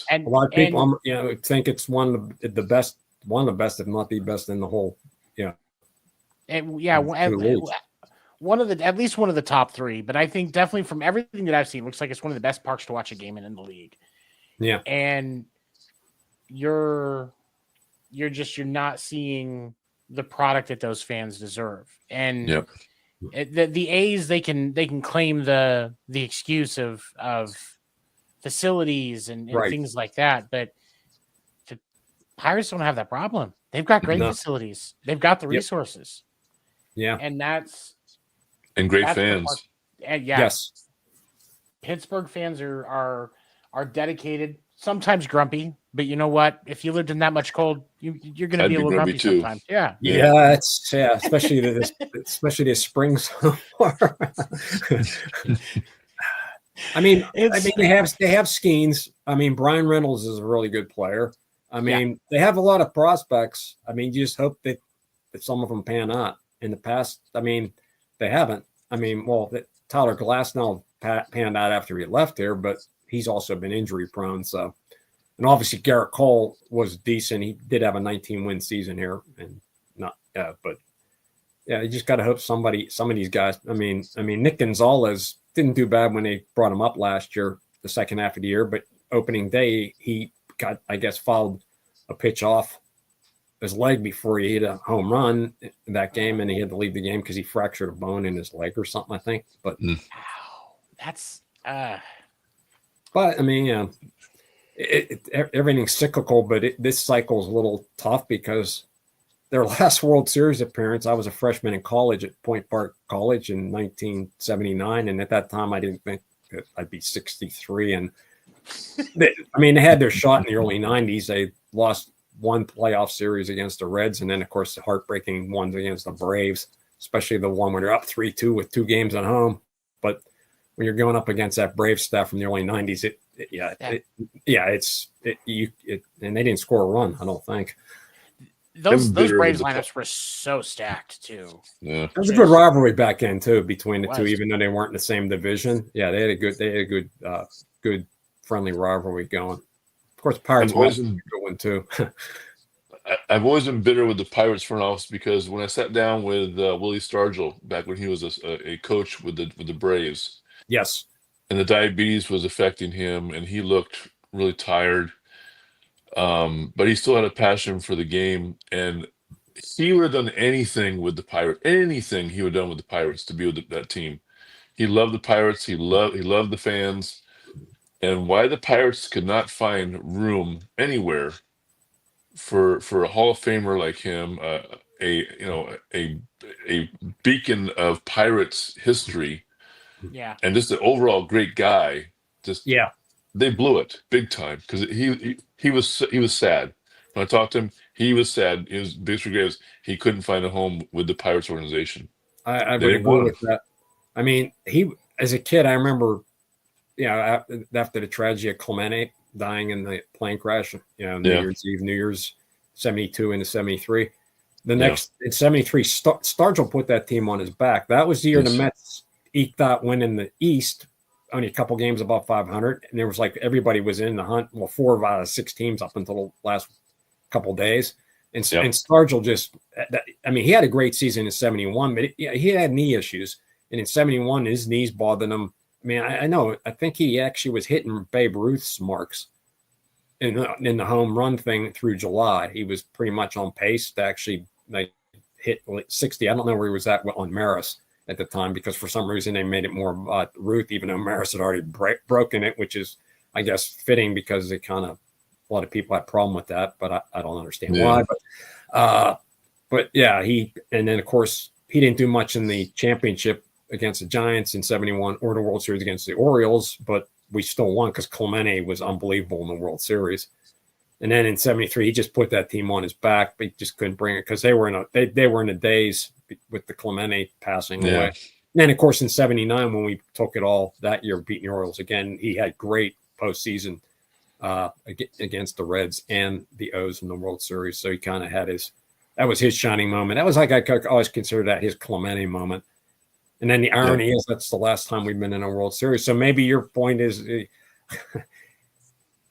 And a lot of people, think it's one of the best, if not the best in the whole. Yeah. And one of the, at least one of the top three, but I think definitely from everything that I've seen, looks like it's one of the best parks to watch a game in the league. Yeah. And you're not seeing the product that those fans deserve. And the A's, they can claim the excuse of facilities and things like that, but the Pirates don't have that problem. They've got great facilities. They've got the resources. Yeah. And great fans. And yes. Pittsburgh fans are dedicated, sometimes grumpy, but you know what? If you lived in that much cold, you're going to be a little grumpy too. sometimes. Yeah. Especially this spring so far. I mean, they have Skeens. I mean, Brian Reynolds is a really good player. I mean, they have a lot of prospects. I mean, you just hope that some of them pan out. In the past, I mean, they haven't. I mean, Tyler Glasnow panned out after he left here, but he's also been injury prone. So, and obviously Garrett Cole was decent. He did have a 19-win season here, and you just got to hope some of these guys. I mean, Nick Gonzalez didn't do bad when they brought him up last year, the second half of the year, but opening day he got, I guess, fouled a pitch off his leg before he hit a home run in that game, and he had to leave the game because he fractured a bone in his leg or something, I think. But that's but I mean, everything's cyclical, but this cycle is a little tough because their last World Series appearance, I was a freshman in college at Point Park College in 1979, and at that time I didn't think that I'd be 63. And they had their shot in the early 90s. They lost one playoff series against the Reds, and then of course the heartbreaking ones against the Braves, especially the one where they're up 3-2 with 2 games at home. But when you're going up against that Braves staff from the early 90s, and they didn't score a run, I don't think. Those Braves lineups were so stacked too. Yeah, there was a good rivalry back then too between the two, even though they weren't in the same division. Yeah, they had a good friendly rivalry going. Of course, Pirates was a good one too. I've always been bitter with the Pirates front office because when I sat down with Willie Stargell back when he was a coach with the Braves, yes, and the diabetes was affecting him, and he looked really tired. But he still had a passion for the game, and he would have done anything with the Pirates. Anything he would have done with the Pirates to be with that team. He loved the Pirates. He loved the fans. And why the Pirates could not find room anywhere for a Hall of Famer like him, a beacon of Pirates history, and just an overall great guy. They blew it big time because he was sad. When I talked to him, he was sad. His biggest regret was he couldn't find a home with the Pirates organization. I would agree with that. I mean, he as a kid, I remember, after the tragedy of Clemente dying in the plane crash, New Year's Eve, New Year's 72 into 73. The next in 73, Stargell put that team on his back. That was the year the Mets eked out win in the East, only a couple games above 500, and there was everybody was in the hunt. Well, 4 out of 6 teams up until the last couple days, and Stargell just, he had a great season in 71, but he had knee issues, and in 71 his knees bothered him. I think he actually was hitting Babe Ruth's marks in the home run thing through July. He was pretty much on pace to actually hit 60. I don't know where he was at on Maris at the time, because for some reason they made it more about Ruth, even though Maris had already broken it, which is, I guess, fitting because a lot of people had a problem with that, but I don't understand why. But and then of course he didn't do much in the championship against the Giants in 71 or the World Series against the Orioles, but we still won because Clemente was unbelievable in the World Series. And then in '73, he just put that team on his back, but he just couldn't bring it because they were in a daze with the Clemente passing away. And then, of course, in '79, when we took it all that year, beating the Orioles again, he had great postseason against the Reds and the O's in the World Series. So he kind of had that was his shining moment. That was like I always consider that his Clemente moment. And then the irony is that's the last time we've been in a World Series. So maybe your point is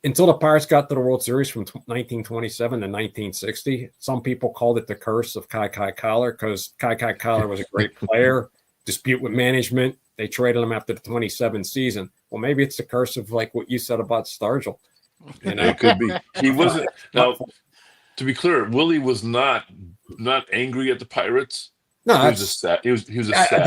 until the Pirates got to the World Series from 1927 to 1960, some people called it the curse of Kai Collar because Kai Collar was a great player, dispute with management. They traded him after the 27 season. Well, maybe it's the curse of like what you said about Stargell. You know? It could be. He wasn't. Now, to be clear, Willie was not angry at the Pirates. No, he was just sad. He was sad.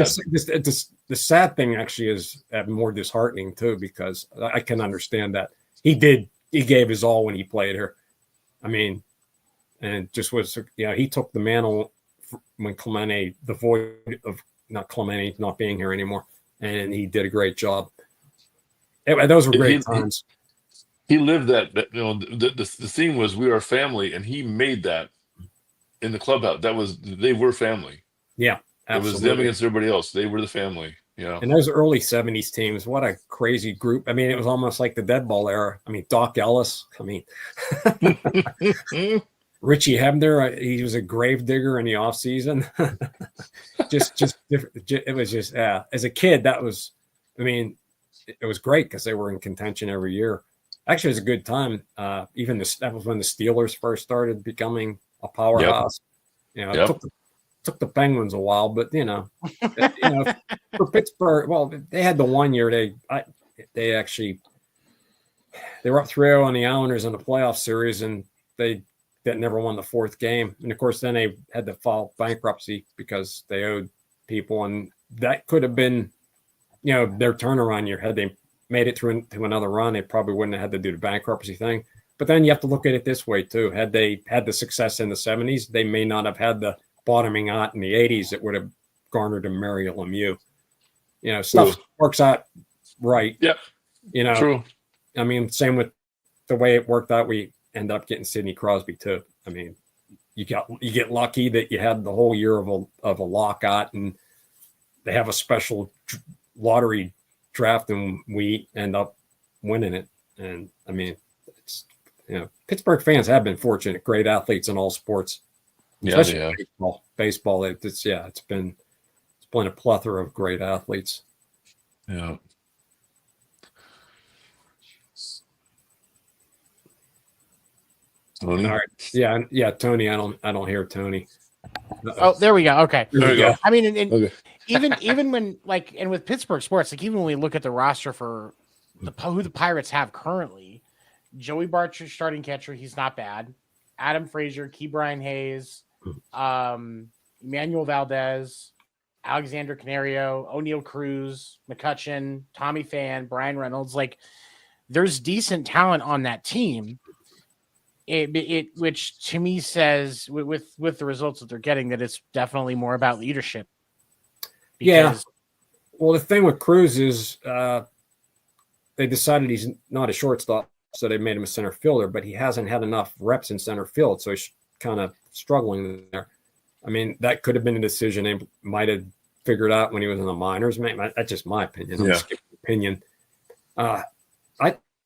The sad thing actually is more disheartening too, because I can understand that he gave his all when he played her. I mean, and just was he took the mantle when Clemente, the void of not Clemente not being here anymore, and he did a great job. Those were great times. He lived that the theme was we are family, and he made that in the clubhouse. They were family. Yeah, absolutely. It was them against everybody else. They were the family. And those early '70s teams, what a crazy group! I mean, it was almost like the Deadball era. I mean, Doc Ellis. I mean, Richie Hebner. He was a grave digger in the off season. just different. It was just as a kid, that was. I mean, it was great because they were in contention every year. Actually, it was a good time. That was when the Steelers first started becoming a powerhouse. It took the Penguins a while, but for Pittsburgh, well, they had the 1 year they were up 3-0 on the Islanders in the playoff series, and they never won the fourth game. And of course, then they had to file bankruptcy because they owed people, and that could have been, their turnaround year. Had they made it through to another run, they probably wouldn't have had to do the bankruptcy thing. But then you have to look at it this way too. Had they had the success in the '70s, they may not have had the bottoming out in the '80s that would have garnered a Mario Lemieux. Stuff works out right. Yep. True. I mean, same with the way it worked out. We end up getting Sidney Crosby too. I mean, you get lucky that you had the whole year of a lockout, and they have a special lottery draft, and we end up winning it. And I mean, it's Pittsburgh fans have been fortunate. Great athletes in all sports. Especially baseball. It's been a plethora of great athletes. Yeah. Tony? All right. Yeah, Tony. I don't hear Tony. Oh, there we go. Okay. There we go. I mean, even when and with Pittsburgh sports, even when we look at the roster for who the Pirates have currently, Joey Bart's starting catcher, he's not bad. Adam Frazier, Key Brian Hayes, Emmanuel Valdez, Alexander Canario, O'Neill Cruz, McCutcheon, Tommy Pham, Brian Reynolds. There's decent talent on that team. Which to me says with the results that they're getting, that it's definitely more about leadership. Yeah. Well, the thing with Cruz is they decided he's not a shortstop, so they made him a center fielder, but he hasn't had enough reps in center field, so he's kind of struggling there. I mean, that could have been a decision they might have figured out when he was in the minors. That's just my opinion. I'm skipping opinion.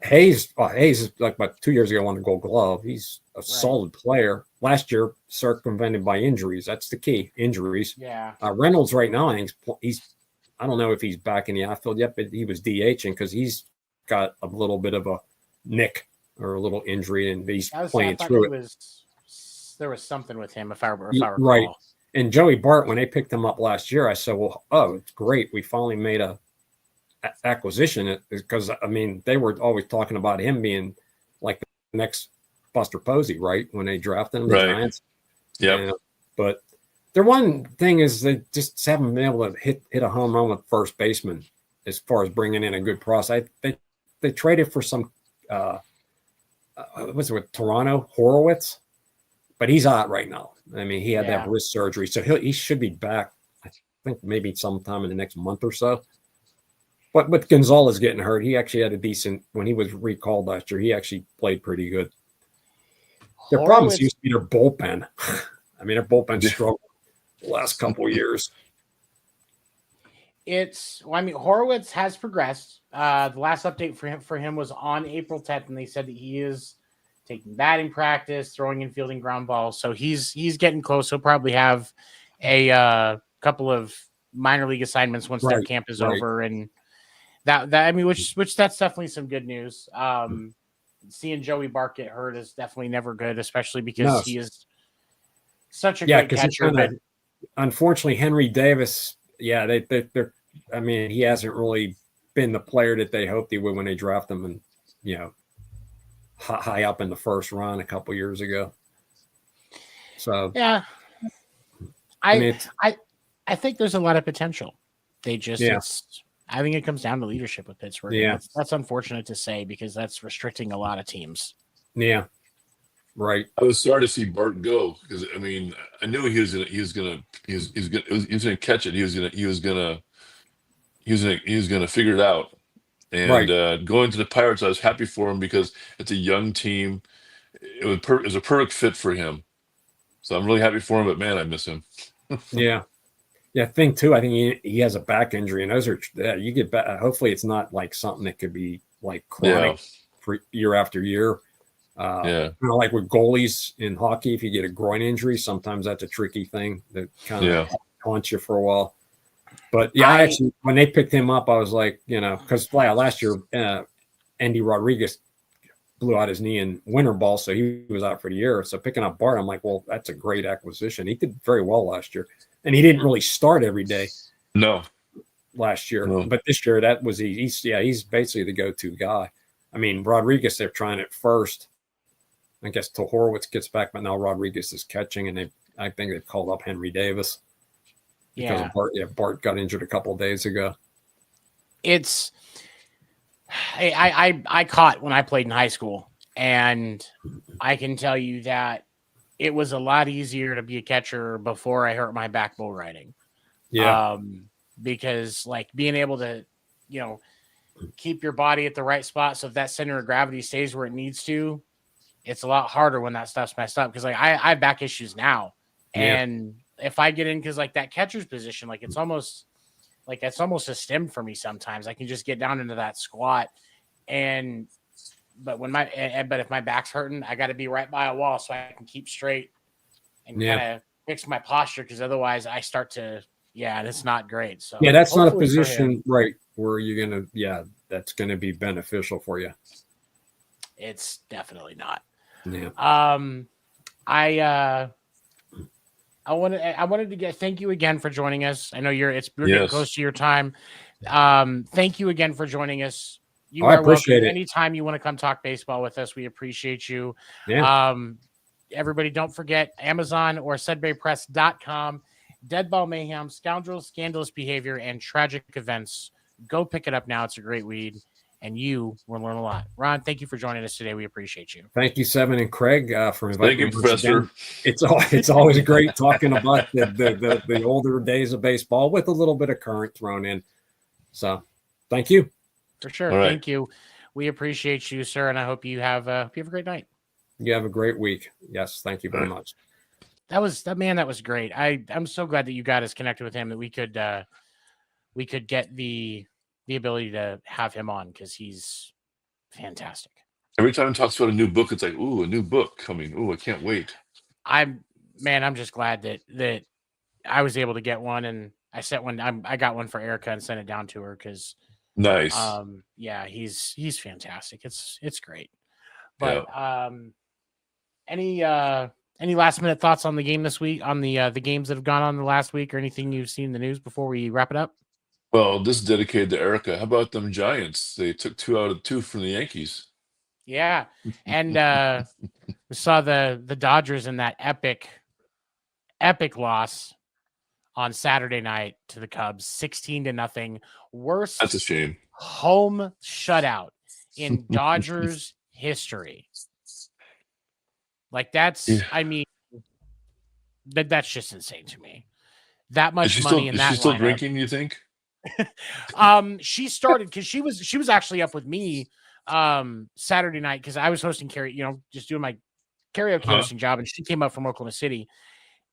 Hayes is like about 2 years ago won the Gold Glove. He's a solid player. Last year, circumvented by injuries. That's the key, injuries. Yeah. Reynolds right now, I think he's I don't know if he's back in the outfield yet, but he was DHing because he's got a little bit of a nick or a little injury, and he's playing through it. There was something with him, if I recall. Right. And Joey Bart, when they picked him up last year, I said, it's great. We finally made a acquisition, because I mean they were always talking about him being like the next Buster Posey, right? When they drafted him, the Giants. Yeah. But their one thing is they just haven't been able to hit a home run with first baseman as far as bringing in a good prospect. They traded for some what's it with Toronto, Horowitz, but he's out right now. I mean, he had to have wrist surgery, so he should be back. I think maybe sometime in the next month or so. But with Gonzalez getting hurt, he actually had a decent, when he was recalled last year, he actually played pretty good. Their problem seems to be their bullpen. I mean, their bullpen struggled the last couple of years. Horowitz has progressed. The last update for him was on April 10th, and they said that he is taking batting practice, throwing and fielding ground balls. So he's getting close. He'll probably have a couple of minor league assignments once their camp is over, and which that's definitely some good news. Seeing Joey Bart get hurt is definitely never good, especially because he is such a great catcher. Unfortunately, Henry Davis, they're. I mean, he hasn't really been the player that they hoped he would when they drafted him, and high up in the first round a couple years ago. So I think there's a lot of potential. They just I think it comes down to leadership with Pittsburgh. Yeah, that's unfortunate to say because that's restricting a lot of teams. Yeah, right. I was sorry to see Bart go because I mean I knew he was gonna catch it. He was gonna figure it out. And going to the Pirates, I was happy for him because it's a young team. It was a perfect fit for him. So I'm really happy for him. But man, I miss him. Yeah. Thing too. I think he has a back injury, and those are you get back. Hopefully, it's not like something that could be like chronic for year after year. Like with goalies in hockey, if you get a groin injury, sometimes that's a tricky thing that kind of haunts you for a while. But I actually, when they picked him up, I was like, because last year, Andy Rodriguez blew out his knee in winter ball, so he was out for the year. So picking up Bart, I'm like, well, that's a great acquisition. He did very well last year. And he didn't really start every day. No. Last year. No. But this year, he's basically the go-to guy. I mean, Rodriguez, they're trying it first. I guess till Horowitz gets back, but now Rodriguez is catching, and I think they've called up Henry Davis. Because of Bart, Bart got injured a couple of days ago. I caught when I played in high school, and I can tell you that it was a lot easier to be a catcher before I hurt my back bull riding. Yeah. Because like being able to, keep your body at the right spot. So if that center of gravity stays where it needs to, it's a lot harder when that stuff's messed up. Cause like I have back issues now. And if I get in, cause like that catcher's position, like it's almost a stim for me. Sometimes I can just get down into that squat but if my back's hurting, I got to be right by a wall so I can keep straight and kind of fix my posture. Cause otherwise I start to, it's not great. So that's not a position, right, where you're going to, that's going to be beneficial for you. It's definitely not. Yeah. I wanted to thank you again for joining us. I know we're getting close to your time. Thank you again for joining us. You are welcome anytime you want to come talk baseball with us. We appreciate you. Yeah. Everybody, don't forget Amazon or SudburyPress.com. Deadball Meyhem, Scoundrels, Scandalous Behavior, and Tragic Events. Go pick it up now. It's a great read, and you will learn a lot. Ron, thank you for joining us today. We appreciate you. Thank you, Seven and Craig, for inviting me. Thank you, Professor. It's always great talking about the older days of baseball with a little bit of current thrown in. So, thank you. For sure. Right. Thank you. We appreciate you, sir, and I hope you have a great night. You have a great week. Yes, thank you very much. That was great. I'm so glad that you got us connected with him, that we could get the ability to have him on, because he's fantastic. Every time he talks about a new book, it's like, ooh, a new book coming. Ooh, I can't wait. I'm just glad that I was able to get one, and I sent one. I got one for Erica and sent it down to her because nice. He's fantastic. It's great. But any last minute thoughts on the game this week, on the games that have gone on the last week, or anything you've seen in the news before we wrap it up? Well, this is dedicated to Erica. How about them Giants? They took 2 out of 2 from the Yankees. Yeah. And we saw the Dodgers in that epic loss on Saturday night to the Cubs, 16-0. Worst That's a shame. Home shutout in Dodgers history. Like that's that's just insane to me. That much money in that. Is she still lineup. drinking, you think? She started because she was actually up with me Saturday night, because I was hosting just doing my karaoke hosting job, and she came up from Oklahoma City.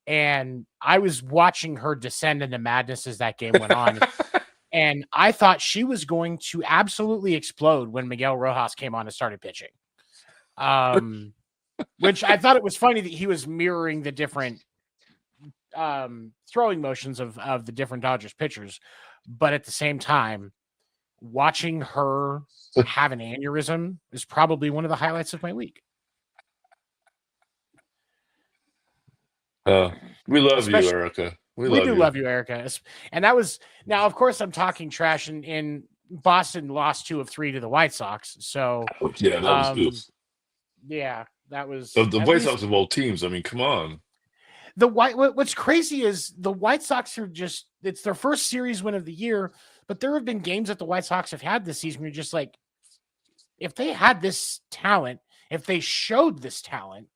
And I was watching her descend into madness as that game went on. And I thought she was going to absolutely explode when Miguel Rojas came on and started pitching. Which I thought it was funny that he was mirroring the different throwing motions of the different Dodgers pitchers. But at the same time, watching her have an aneurysm is probably one of the highlights of my week. We love you, Erica. We love you, Erica. And that was, now, of course, I'm talking trash, and Boston lost 2 of 3 to the White Sox. So, yeah, that was yeah, that was the White Sox of all teams. I mean, come on. What's crazy is the White Sox are just, it's their first series win of the year, but there have been games that the White Sox have had this season where you're just like, if they had this talent, if they showed this talent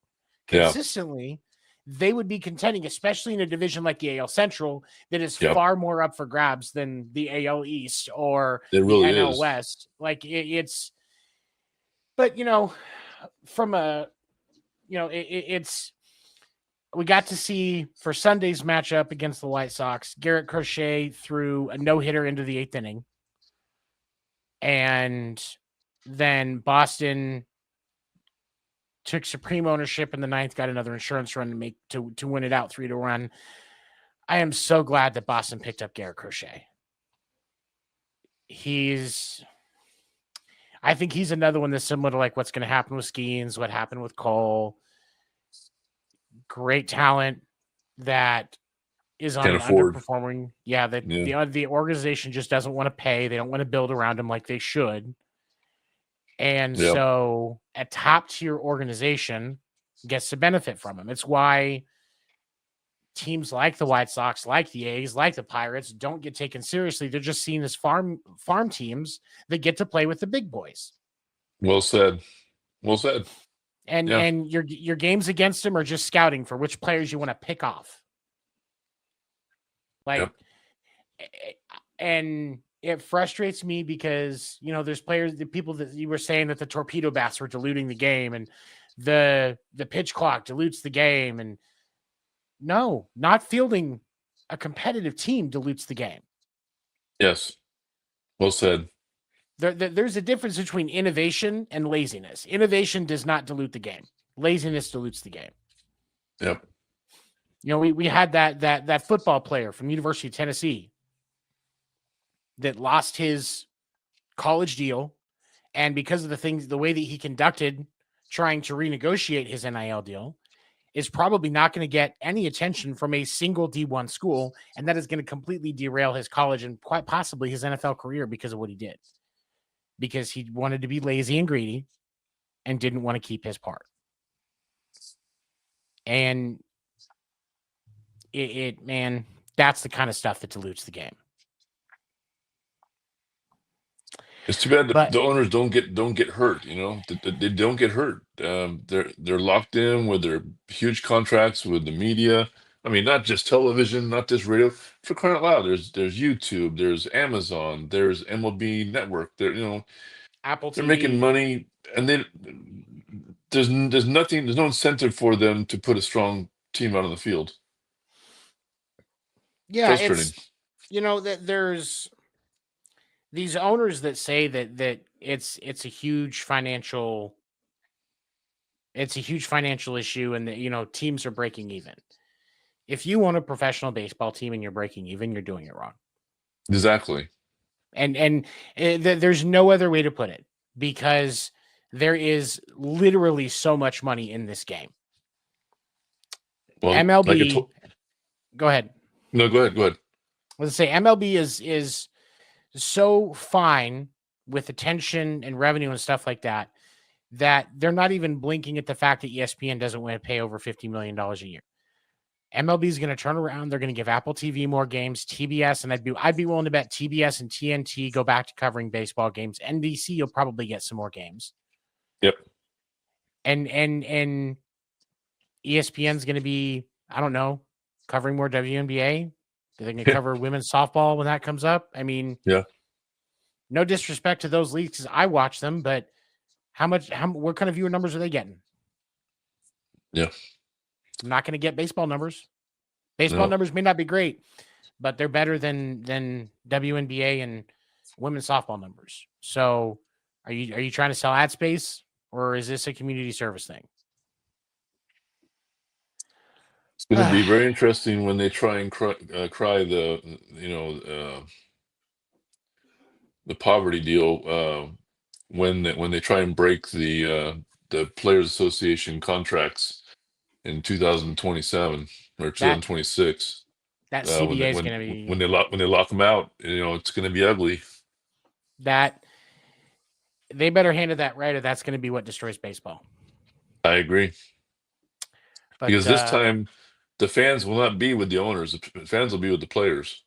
consistently, they would be contending, especially in a division like the AL Central that is far more up for grabs than the AL East or the NL West. Like it's, but from a, it's, we got to see for Sunday's matchup against the White Sox, Garrett Crochet threw a no-hitter into the 8th inning. And then Boston took supreme ownership in the 9th, got another insurance run to win it out 3-1. I am so glad that Boston picked up Garrett Crochet. I think he's another one that's similar to like what's going to happen with Skeens, what happened with Cole. Great talent that is underperforming. Yeah, the organization just doesn't want to pay. They don't want to build around him like they should. And so a top tier organization gets to benefit from him. It's why teams like the White Sox, like the A's, like the Pirates don't get taken seriously. They're just seen as farm teams that get to play with the big boys. Well said. And your games against them are just scouting for which players you want to pick off. And it frustrates me because, there's players, the people that you were saying that the torpedo bats were diluting the game and the pitch clock dilutes the game. And no, not fielding a competitive team dilutes the game. Yes. Well said. There's a difference between innovation and laziness. Innovation does not dilute the game. Laziness dilutes the game. Yep. We had that football player from University of Tennessee that lost his college deal, and because of the way that he conducted trying to renegotiate his NIL deal, is probably not going to get any attention from a single D1 school, and that is going to completely derail his college and quite possibly his NFL career because of what he did. Because he wanted to be lazy and greedy and didn't want to keep his part. And man, that's the kind of stuff that dilutes the game. It's too bad the owners don't get hurt. They don't get hurt. They're locked in with their huge contracts with the media. I mean, not just television, not just radio. For crying out loud, there's YouTube, there's Amazon, there's MLB Network. Apple TV. They're making money, and there's no incentive for them to put a strong team out on the field. Yeah, there's these owners that say that it's a huge financial issue, and that teams are breaking even. If you own a professional baseball team and you're breaking even, you're doing it wrong. Exactly. And there's no other way to put it, because there is literally so much money in this game. Well, MLB. Go ahead. No, go ahead. Let's say MLB is so fine with attention and revenue and stuff like that they're not even blinking at the fact that ESPN doesn't want to pay over $50 million a year. MLB is going to turn around. They're going to give Apple TV more games, TBS, and I'd be willing to bet TBS and TNT go back to covering baseball games. NBC, you'll probably get some more games. Yep. And ESPN's going to be, I don't know, covering more WNBA. They're going to cover women's softball when that comes up. I mean, no disrespect to those leagues because I watch them, but what kind of viewer numbers are they getting? Yeah. I'm not going to get baseball numbers. Baseball numbers may not be great, but they're better than WNBA and women's softball numbers. So are you trying to sell ad space, or is this a community service thing? It's going to be very interesting when they try and cry the, the poverty deal, when they try and break the Players Association contracts in 2027 or 2026. That CBA is going to be when they lock them out. It's going to be ugly. That they better handle that right, or that's going to be what destroys baseball. I agree. But, because this time the fans will not be with the owners. The fans will be with the players.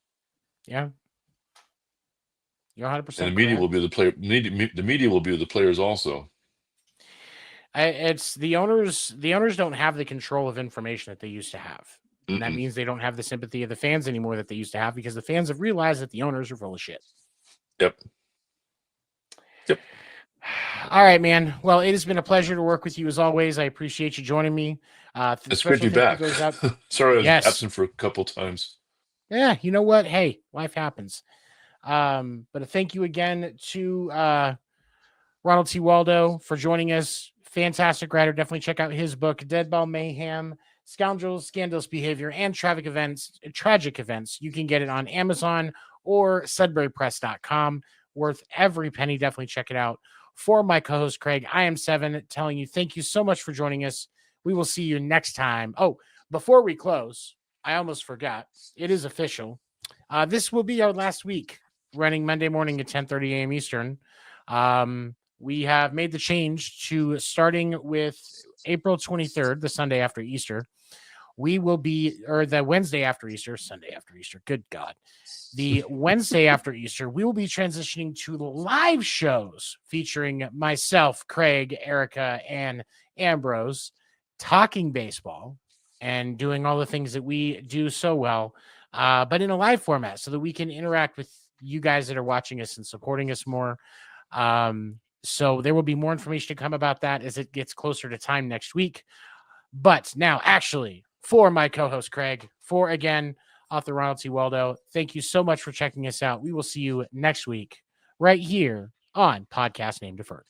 Yeah. You're 100%. And the media will be the player. The media will be with the players also. It's the owners. The owners don't have the control of information that they used to have. And that means they don't have the sympathy of the fans anymore that they used to have, because the fans have realized that the owners are full of shit. Yep. All right, man. Well, it has been a pleasure to work with you as always. I appreciate you joining me. It's great to be back. Sorry, I was absent for a couple times. Yeah, you know what? Hey, life happens. But thank you again to Ronald T Waldo for joining us. Fantastic writer. Definitely check out his book, Deadball Meyhem, Scoundrels, Scandalous Behavior, and Tragic Events. You can get it on Amazon or SudburyPress.com. Worth every penny. Definitely check it out. For my co-host Craig, I am Seven, telling you thank you so much for joining us. We will see you next time. Oh, before we close, I almost forgot. It is official. This will be our last week running Monday morning at 10:30 a.m. Eastern. We have made the change to starting with April 23rd, the Sunday after Easter. We will be, or the Wednesday after Easter, Sunday after Easter. Good God. The Wednesday after Easter, we will be transitioning to live shows featuring myself, Craig, Erica, and Ambrose talking baseball and doing all the things that we do so well, but in a live format so that we can interact with you guys that are watching us and supporting us more. So there will be more information to come about that as it gets closer to time next week. But now, actually, for my co-host Craig, for again, author Ronald T Waldo, thank you so much for checking us out. We will see you next week right here on Podcast Name Deferred.